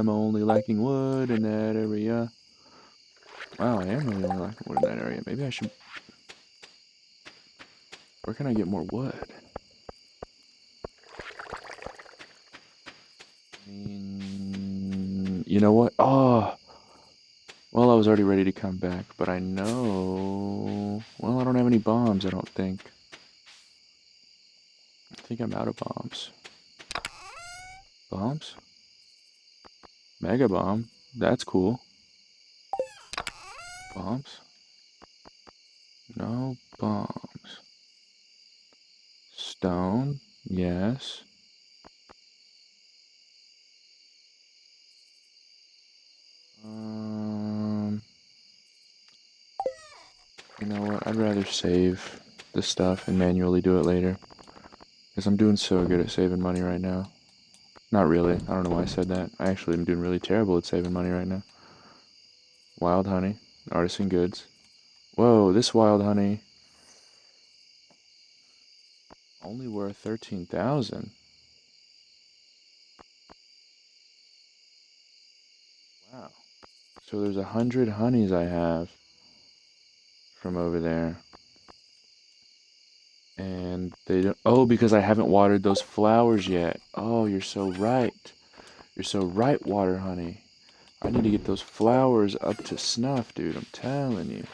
only liking wood in that area. Wow, I am really only liking wood in that area. Maybe I should... Where can I get more wood? I mean... You know what? Oh! Well, I was already ready to come back, but I know... Well, I don't have any bombs, I don't think. I think I'm out of bombs. Bombs? Mega bomb. That's cool. Bombs? No bombs. Stone? Yes. You know what? I'd rather save the stuff and manually do it later. Because I'm doing so good at saving money right now. Not really. I don't know why I said that. I actually am doing really terrible at saving money right now. Wild honey. Artisan Goods. Whoa, this wild honey... only worth 13,000. Wow. So there's 100 honeys I have from over there. And they don't... Oh, because I haven't watered those flowers yet. Oh, you're so right. You're so right, water honey. I need to get those flowers up to snuff, dude. I'm telling you.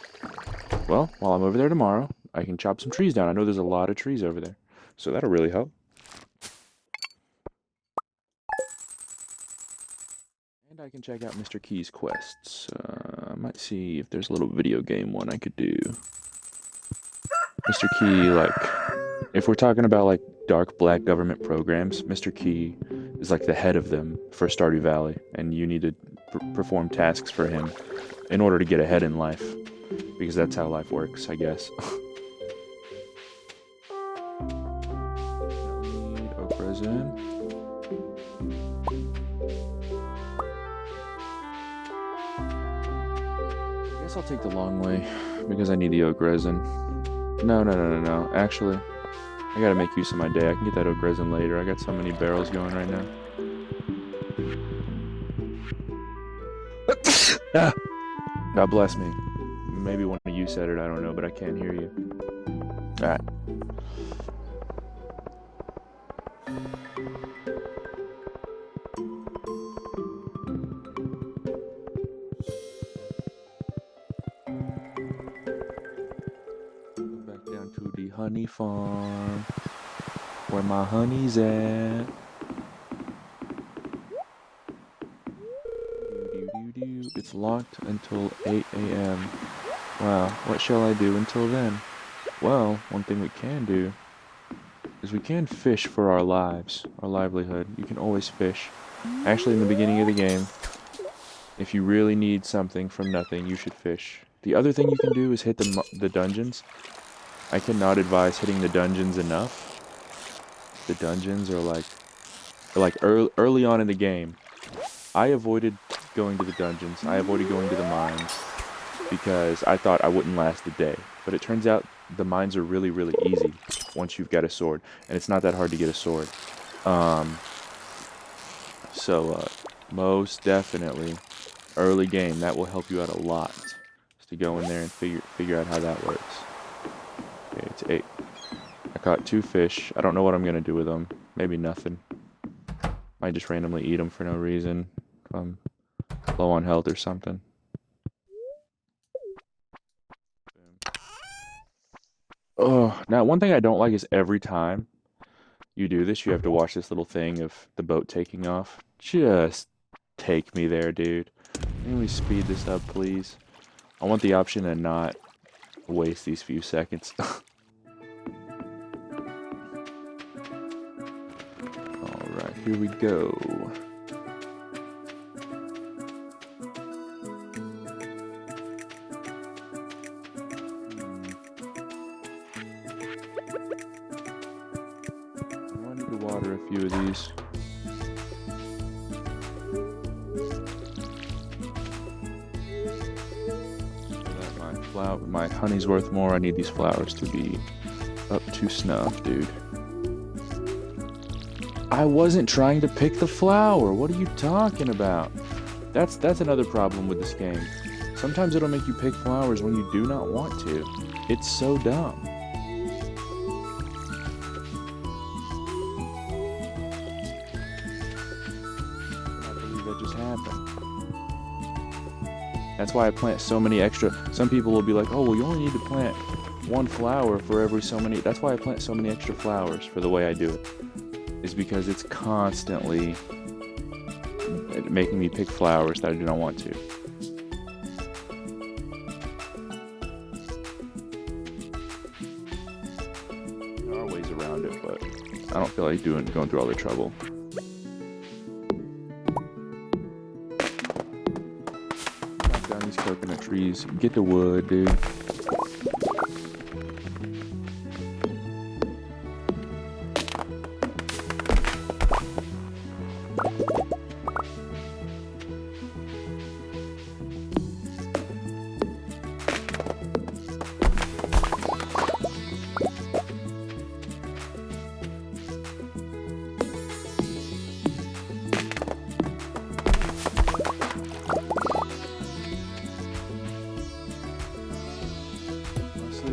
Well, while I'm over there tomorrow, I can chop some trees down. I know there's a lot of trees over there. So that'll really help. And I can check out Mr. Key's quests. I might see if there's a little video game one I could do. Mr. Key, like, if we're talking about, like, dark black government programs, Mr. Key is, like, the head of them for Stardew Valley, and you need to perform tasks for him in order to get ahead in life, because that's how life works, I guess. Need oak resin. I guess I'll take the long way, because I need the oak resin. No. Actually, I gotta make use of my day. I can get that oak resin later. I got so many barrels going right now. Ah! God bless me. Maybe one of you said it, I don't know, but I can't hear you. Alright. Back down to the honey farm. Where my honey's at. It's locked until 8 a.m. Wow, what shall I do until then? Well, one thing we can do is we can fish for our lives, our livelihood. You can always fish. Actually, in the beginning of the game, if you really need something from nothing, you should fish. The other thing you can do is hit the dungeons. I cannot advise hitting the dungeons enough. The dungeons are like early on in the game. I avoided going to the dungeons. I avoided going to the mines because I thought I wouldn't last a day. But it turns out the mines are really, really easy once you've got a sword. And it's not that hard to get a sword. Most definitely, early game, that will help you out a lot. Just to go in there and figure out how that works. Okay, it's 8. I caught 2 fish. I don't know what I'm going to do with them. Maybe nothing. Might just randomly eat them for no reason. If I'm low on health or something. Oh, now one thing I don't like is every time you do this, you have to watch this little thing of the boat taking off. Just take me there, dude. Can we speed this up, please? I want the option to not waste these few seconds. Alright, here we go. water a few of these. So that my honey's worth more. I need these flowers to be up to snuff, dude. I wasn't trying to pick the flower. What are you talking about? That's another problem with this game. Sometimes it'll make you pick flowers when you do not want to. It's so dumb. I can't believe that just happened. That's why I plant so many extra. Some people will be like, oh, well, you only need to plant one flower for every so many. That's why I plant so many extra flowers for the way I do it. Is because it's constantly making me pick flowers that I do not want to. There are ways around it, but I don't feel like going through all the trouble. Chop down these coconut trees. Get the wood, dude.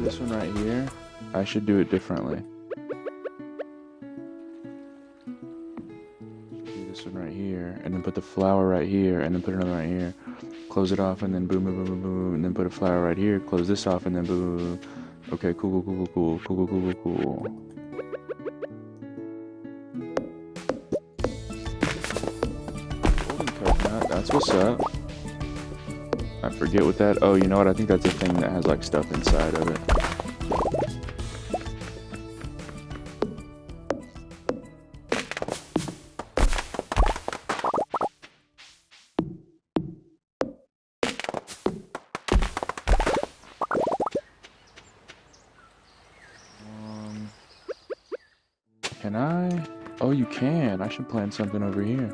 This one right here, I should do it differently. Do this one right here, and then put the flower right here, and then put another right here. Close it off, and then boom, boom, boom, boom, boom, and then put a flower right here. Close this off, and then boom, boom, boom. Okay, cool, cool, cool, cool, cool, cool, cool, cool. Golden coconut, that's what's up. I forget what that. Oh, you know what? I think that's a thing that has like stuff inside of it. Can I? Oh, you can. I should plant something over here.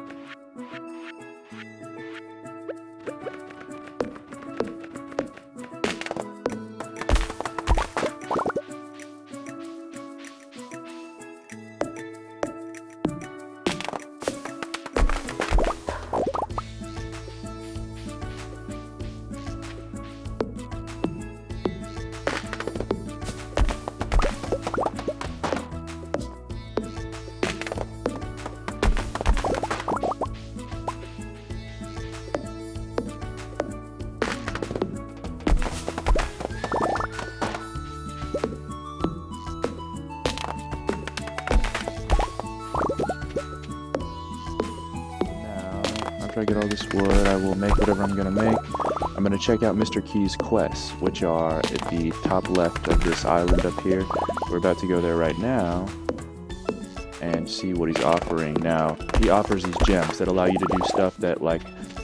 After I get all this wood, I will make whatever I'm going to make. I'm going to check out Mr. Key's quests, which are at the top left of this island up here. We're about to go there right now and see what he's offering. Now, he offers these gems that allow you to do stuff that, like,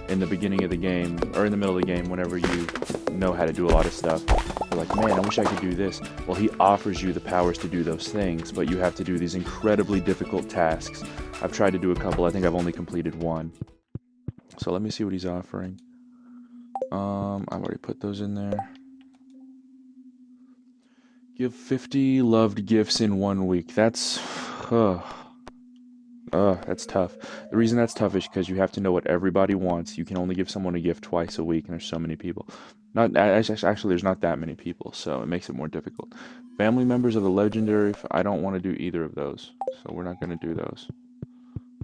in the beginning of the game, or in the middle of the game, whenever you know how to do a lot of stuff, you're like, man, I wish I could do this. Well, he offers you the powers to do those things, but you have to do these incredibly difficult tasks. I've tried to do a couple. I think I've only completed one. So let me see what he's offering. I've already put those in there. Give 50 loved gifts in 1 week. That's that's tough. The reason that's tough is because you have to know what everybody wants. You can only give someone a gift twice a week, and there's so many people. Actually, there's not that many people, so it makes it more difficult. Family members of the legendary. I don't want to do either of those, so we're not going to do those.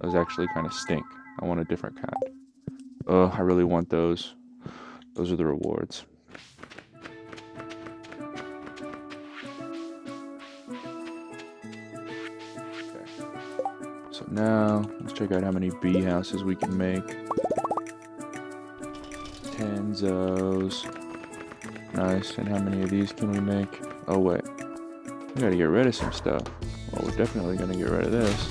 Those actually kind of stink. I want a different kind. I really want those. Those are the rewards. Okay. So now, let's check out how many bee houses we can make. 10 those. Nice. And how many of these can we make? Oh, wait. We gotta get rid of some stuff. Well, we're definitely gonna get rid of this.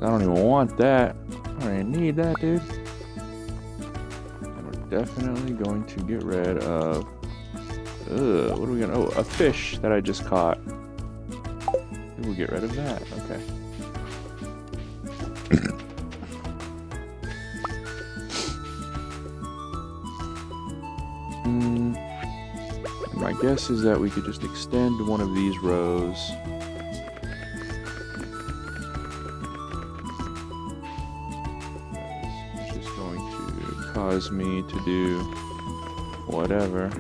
I don't even want that. I don't even need that, dude. Definitely going to get rid of what are we gonna a fish that I just caught. We'll get rid of that. Okay. My guess is that we could just extend one of these rows. It's just going to cause me to do whatever.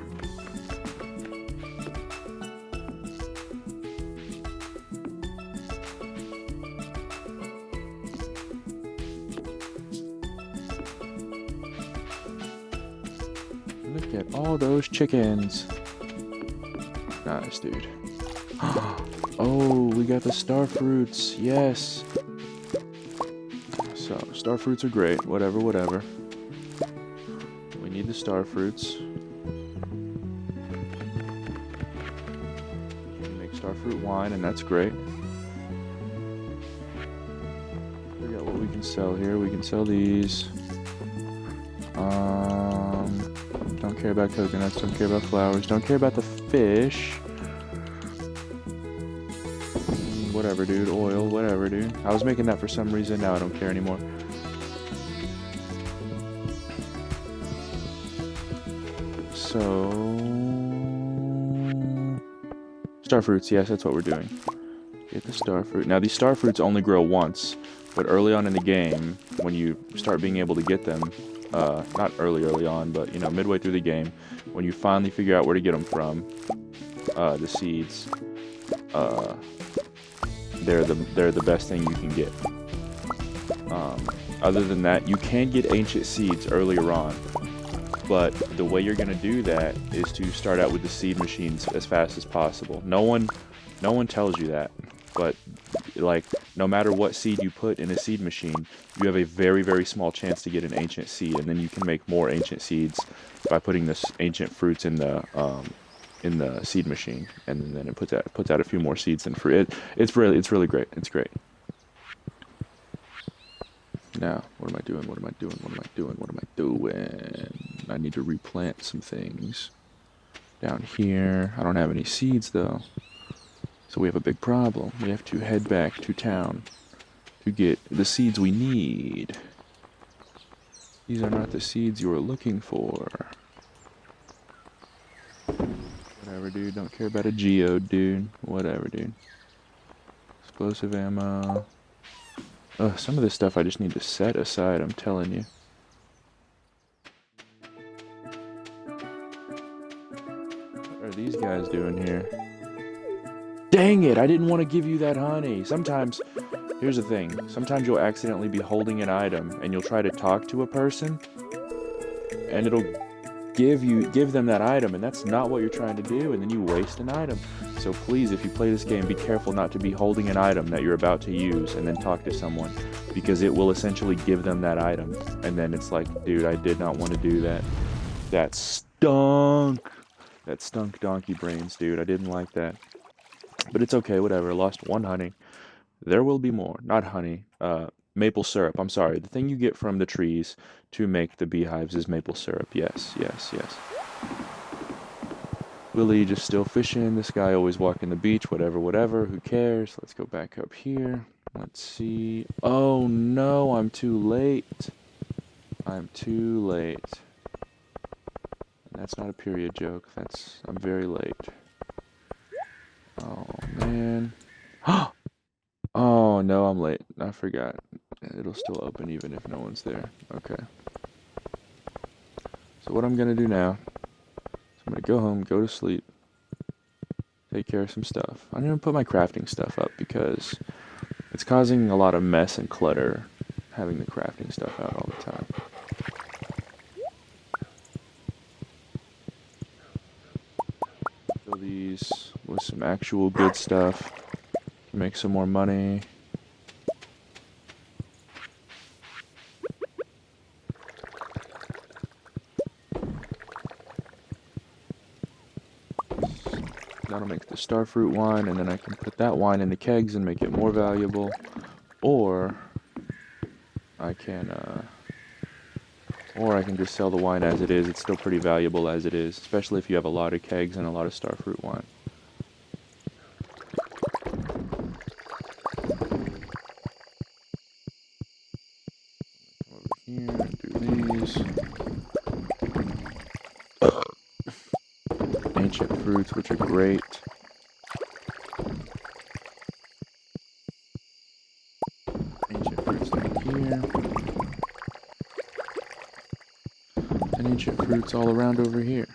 Look at all those chickens. Nice, dude. Oh, we got the Starfruits. Yes. So, Starfruits are great. Whatever, whatever. We need the Starfruits. We make Starfruit wine, and that's great. Figure out what we can sell here. We can sell these. Don't care about coconuts, don't care about flowers, don't care about the fish. Whatever, dude. Oil, whatever, dude. I was making that for some reason, now I don't care anymore. So... Starfruits, yes, that's what we're doing. Get the Starfruit. Now, these Starfruits only grow once, but early on in the game, when you start being able to get them, not early on, but, you know, midway through the game, when you finally figure out where to get them from, the seeds, they're the best thing you can get. Other than that, you can get ancient seeds earlier on, but the way you're going to do that is to start out with the seed machines as fast as possible. No one tells you that, but like, no matter what seed you put in a seed machine, you have a very, very small chance to get an ancient seed, and then you can make more ancient seeds by putting this ancient fruits in the seed machine, and then it puts out a few more seeds and fruit. It's really great. It's great. Now, what am I doing? What am I doing? What am I doing? What am I doing? I need to replant some things down here. I don't have any seeds though. So we have a big problem. We have to head back to town to get the seeds we need. These are not the seeds you were looking for. Whatever, dude. Don't care about a geode, dude. Whatever, dude. Explosive ammo. Oh, some of this stuff I just need to set aside, I'm telling you. What are these guys doing here? Dang it, I didn't want to give you that honey. Sometimes, here's the thing. Sometimes you'll accidentally be holding an item and you'll try to talk to a person and it'll give them that item, and that's not what you're trying to do, and then you waste an item. So please, if you play this game, be careful not to be holding an item that you're about to use and then talk to someone, because it will essentially give them that item, and then it's like, dude, I did not want to do that. That stunk. That stunk donkey brains, dude. I didn't like that. But it's okay, whatever. Lost one honey. There will be more. Not honey. Maple syrup. I'm sorry. The thing you get from the trees to make the beehives is maple syrup. Yes, yes, yes. Willie just still fishing. This guy always walking the beach. Whatever, whatever. Who cares? Let's go back up here. Let's see. Oh no, I'm too late. I'm too late. And that's not a period joke. I'm very late. Oh man. Oh no, I'm late. I forgot. It'll still open even if no one's there. Okay. So what I'm gonna do now is I'm gonna go home, go to sleep, take care of some stuff. I'm gonna put my crafting stuff up because it's causing a lot of mess and clutter having the crafting stuff out all the time. Fill these with some actual good stuff to make some more money. That'll make the Starfruit wine, and then I can put that wine in the kegs and make it more valuable. Or I can just sell the wine as it is. It's still pretty valuable as it is, especially if you have a lot of kegs and a lot of Starfruit wine. Over here, do these. ancient fruits, which are great. Ancient fruits down here. And ancient fruits all around over here.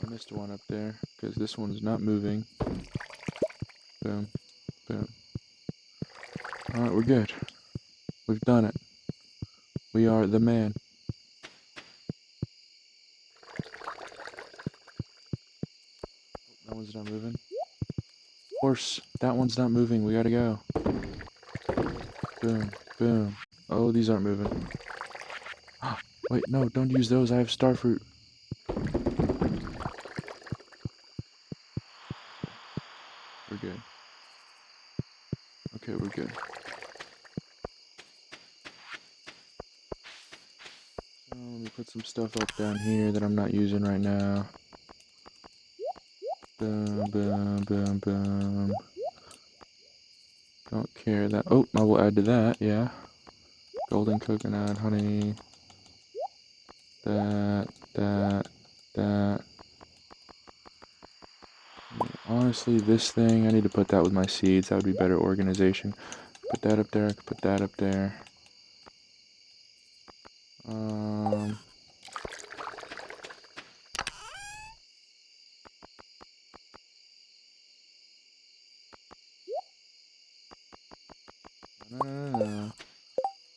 I missed one up there, because this one's not moving. Boom, boom. Alright, we're good. We've done it. We are the man. That one's not moving. Of course, that one's not moving. We gotta go. Boom, boom. Oh, these aren't moving. Wait, no, don't use those. I have Starfruit. We're good. Okay, we're good. So, let me put some stuff up down here that I'm not using right now. Boom, boom, boom, boom. Don't care that. Oh, I will add to that, yeah. Golden coconut, honey. That. Honestly, this thing, I need to put that with my seeds. That would be better organization. Put that up there, I could put that up there. No.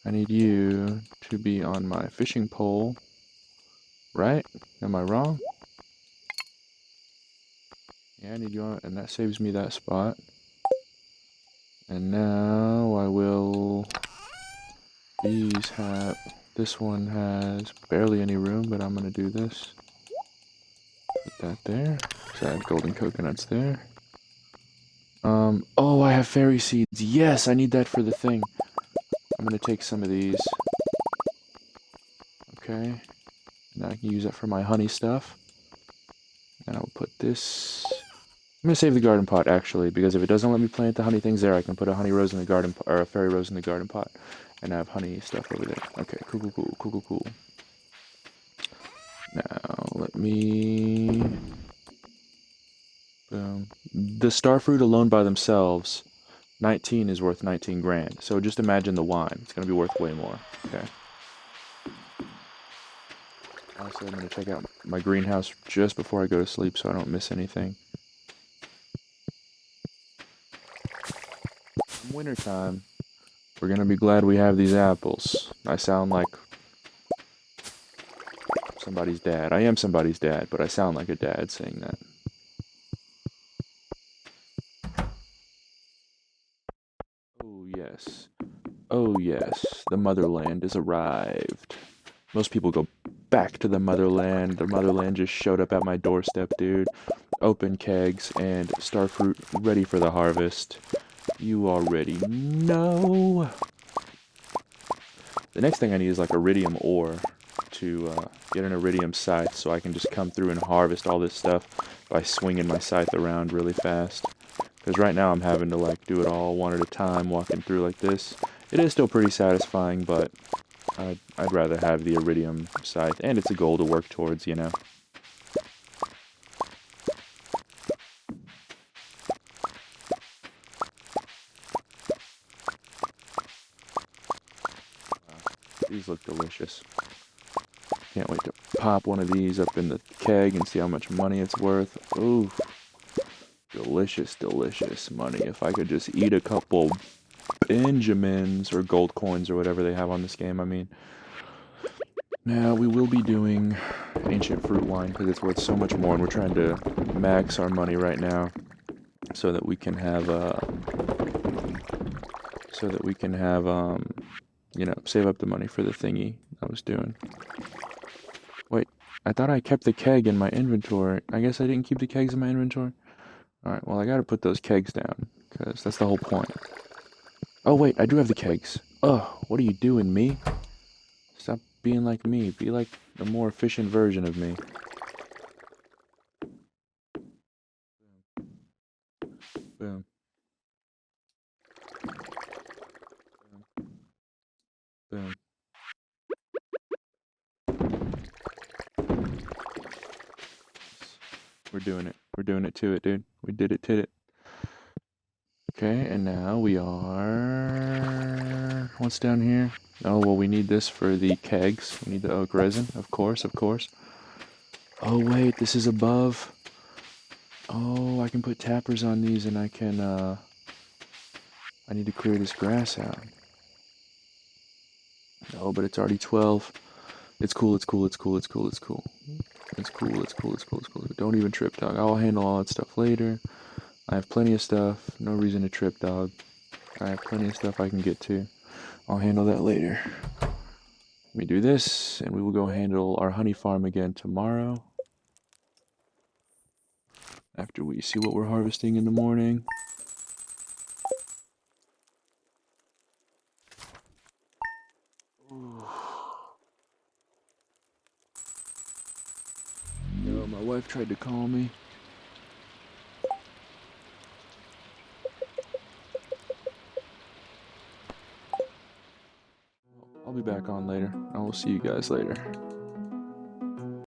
I need you to be on my fishing pole. Right? Am I wrong? Yeah, I need you on, and that saves me that spot. And now I will... These have... This one has barely any room, but I'm gonna do this. Put that there. So I have golden coconuts there. Oh, I have fairy seeds. Yes, I need that for the thing. I'm gonna take some of these. Okay. Now I can use that for my honey stuff. And I'll put this... I'm gonna save the garden pot, actually, because if it doesn't let me plant the honey things there, I can put a honey rose in the garden pot, or a fairy rose in the garden pot. And I have honey stuff over there. Okay, cool. Now, let me... Boom. The starfruit alone by themselves, 19 is worth 19 grand. So just imagine the wine. It's gonna be worth way more. Okay. Also, I'm gonna check out my greenhouse just before I go to sleep so I don't miss anything. In wintertime, we're gonna be glad we have these apples. I sound like somebody's dad. I am somebody's dad, but I sound like a dad saying that. Oh yes. Oh yes, the motherland has arrived. Most people go back to the motherland. The motherland just showed up at my doorstep, dude. Open kegs and starfruit ready for the harvest. You already know. The next thing I need is like iridium ore to get an iridium scythe so I can just come through and harvest all this stuff by swinging my scythe around really fast. Because right now I'm having to like do it all one at a time, walking through like this. It is still pretty satisfying, but I'd rather have the iridium scythe, and it's a goal to work towards, you know. These look delicious. Can't wait to pop one of these up in the keg and see how much money it's worth. Ooh, delicious, delicious money. If I could just eat a couple Benjamins or gold coins or whatever they have on this game, I mean. Now, we will be doing ancient fruit wine because it's worth so much more, and we're trying to max our money right now so that we can have, you know, save up the money for the thingy I was doing. Wait, I thought I kept the keg in my inventory. I guess I didn't keep the kegs in my inventory. Alright, well, I gotta put those kegs down because that's the whole point. Oh, wait, I do have the kegs. Ugh, what are you doing, me? Stop being like me. Be like a more efficient version of me. Boom. doing it. We're doing it to it, dude. We did it to it. Okay, and now we are... What's down here? Oh, well, we need this for the kegs. We need the oak resin, of course, of course. Oh, wait, this is above. Oh, I can put tappers on these and I can, I need to clear this grass out. Oh, but it's already 12. It's cool, it's cool, it's cool, it's cool, it's cool. It's cool, it's cool, it's cool, it's cool. Don't even trip, dog. I'll handle all that stuff later. I have plenty of stuff. No reason to trip, dog. I have plenty of stuff I can get to. I'll handle that later. Let me do this, and we will go handle our honey farm again tomorrow. After we see what we're harvesting in the morning. No, my wife tried to call me. I'll be back on later. I will see you guys later.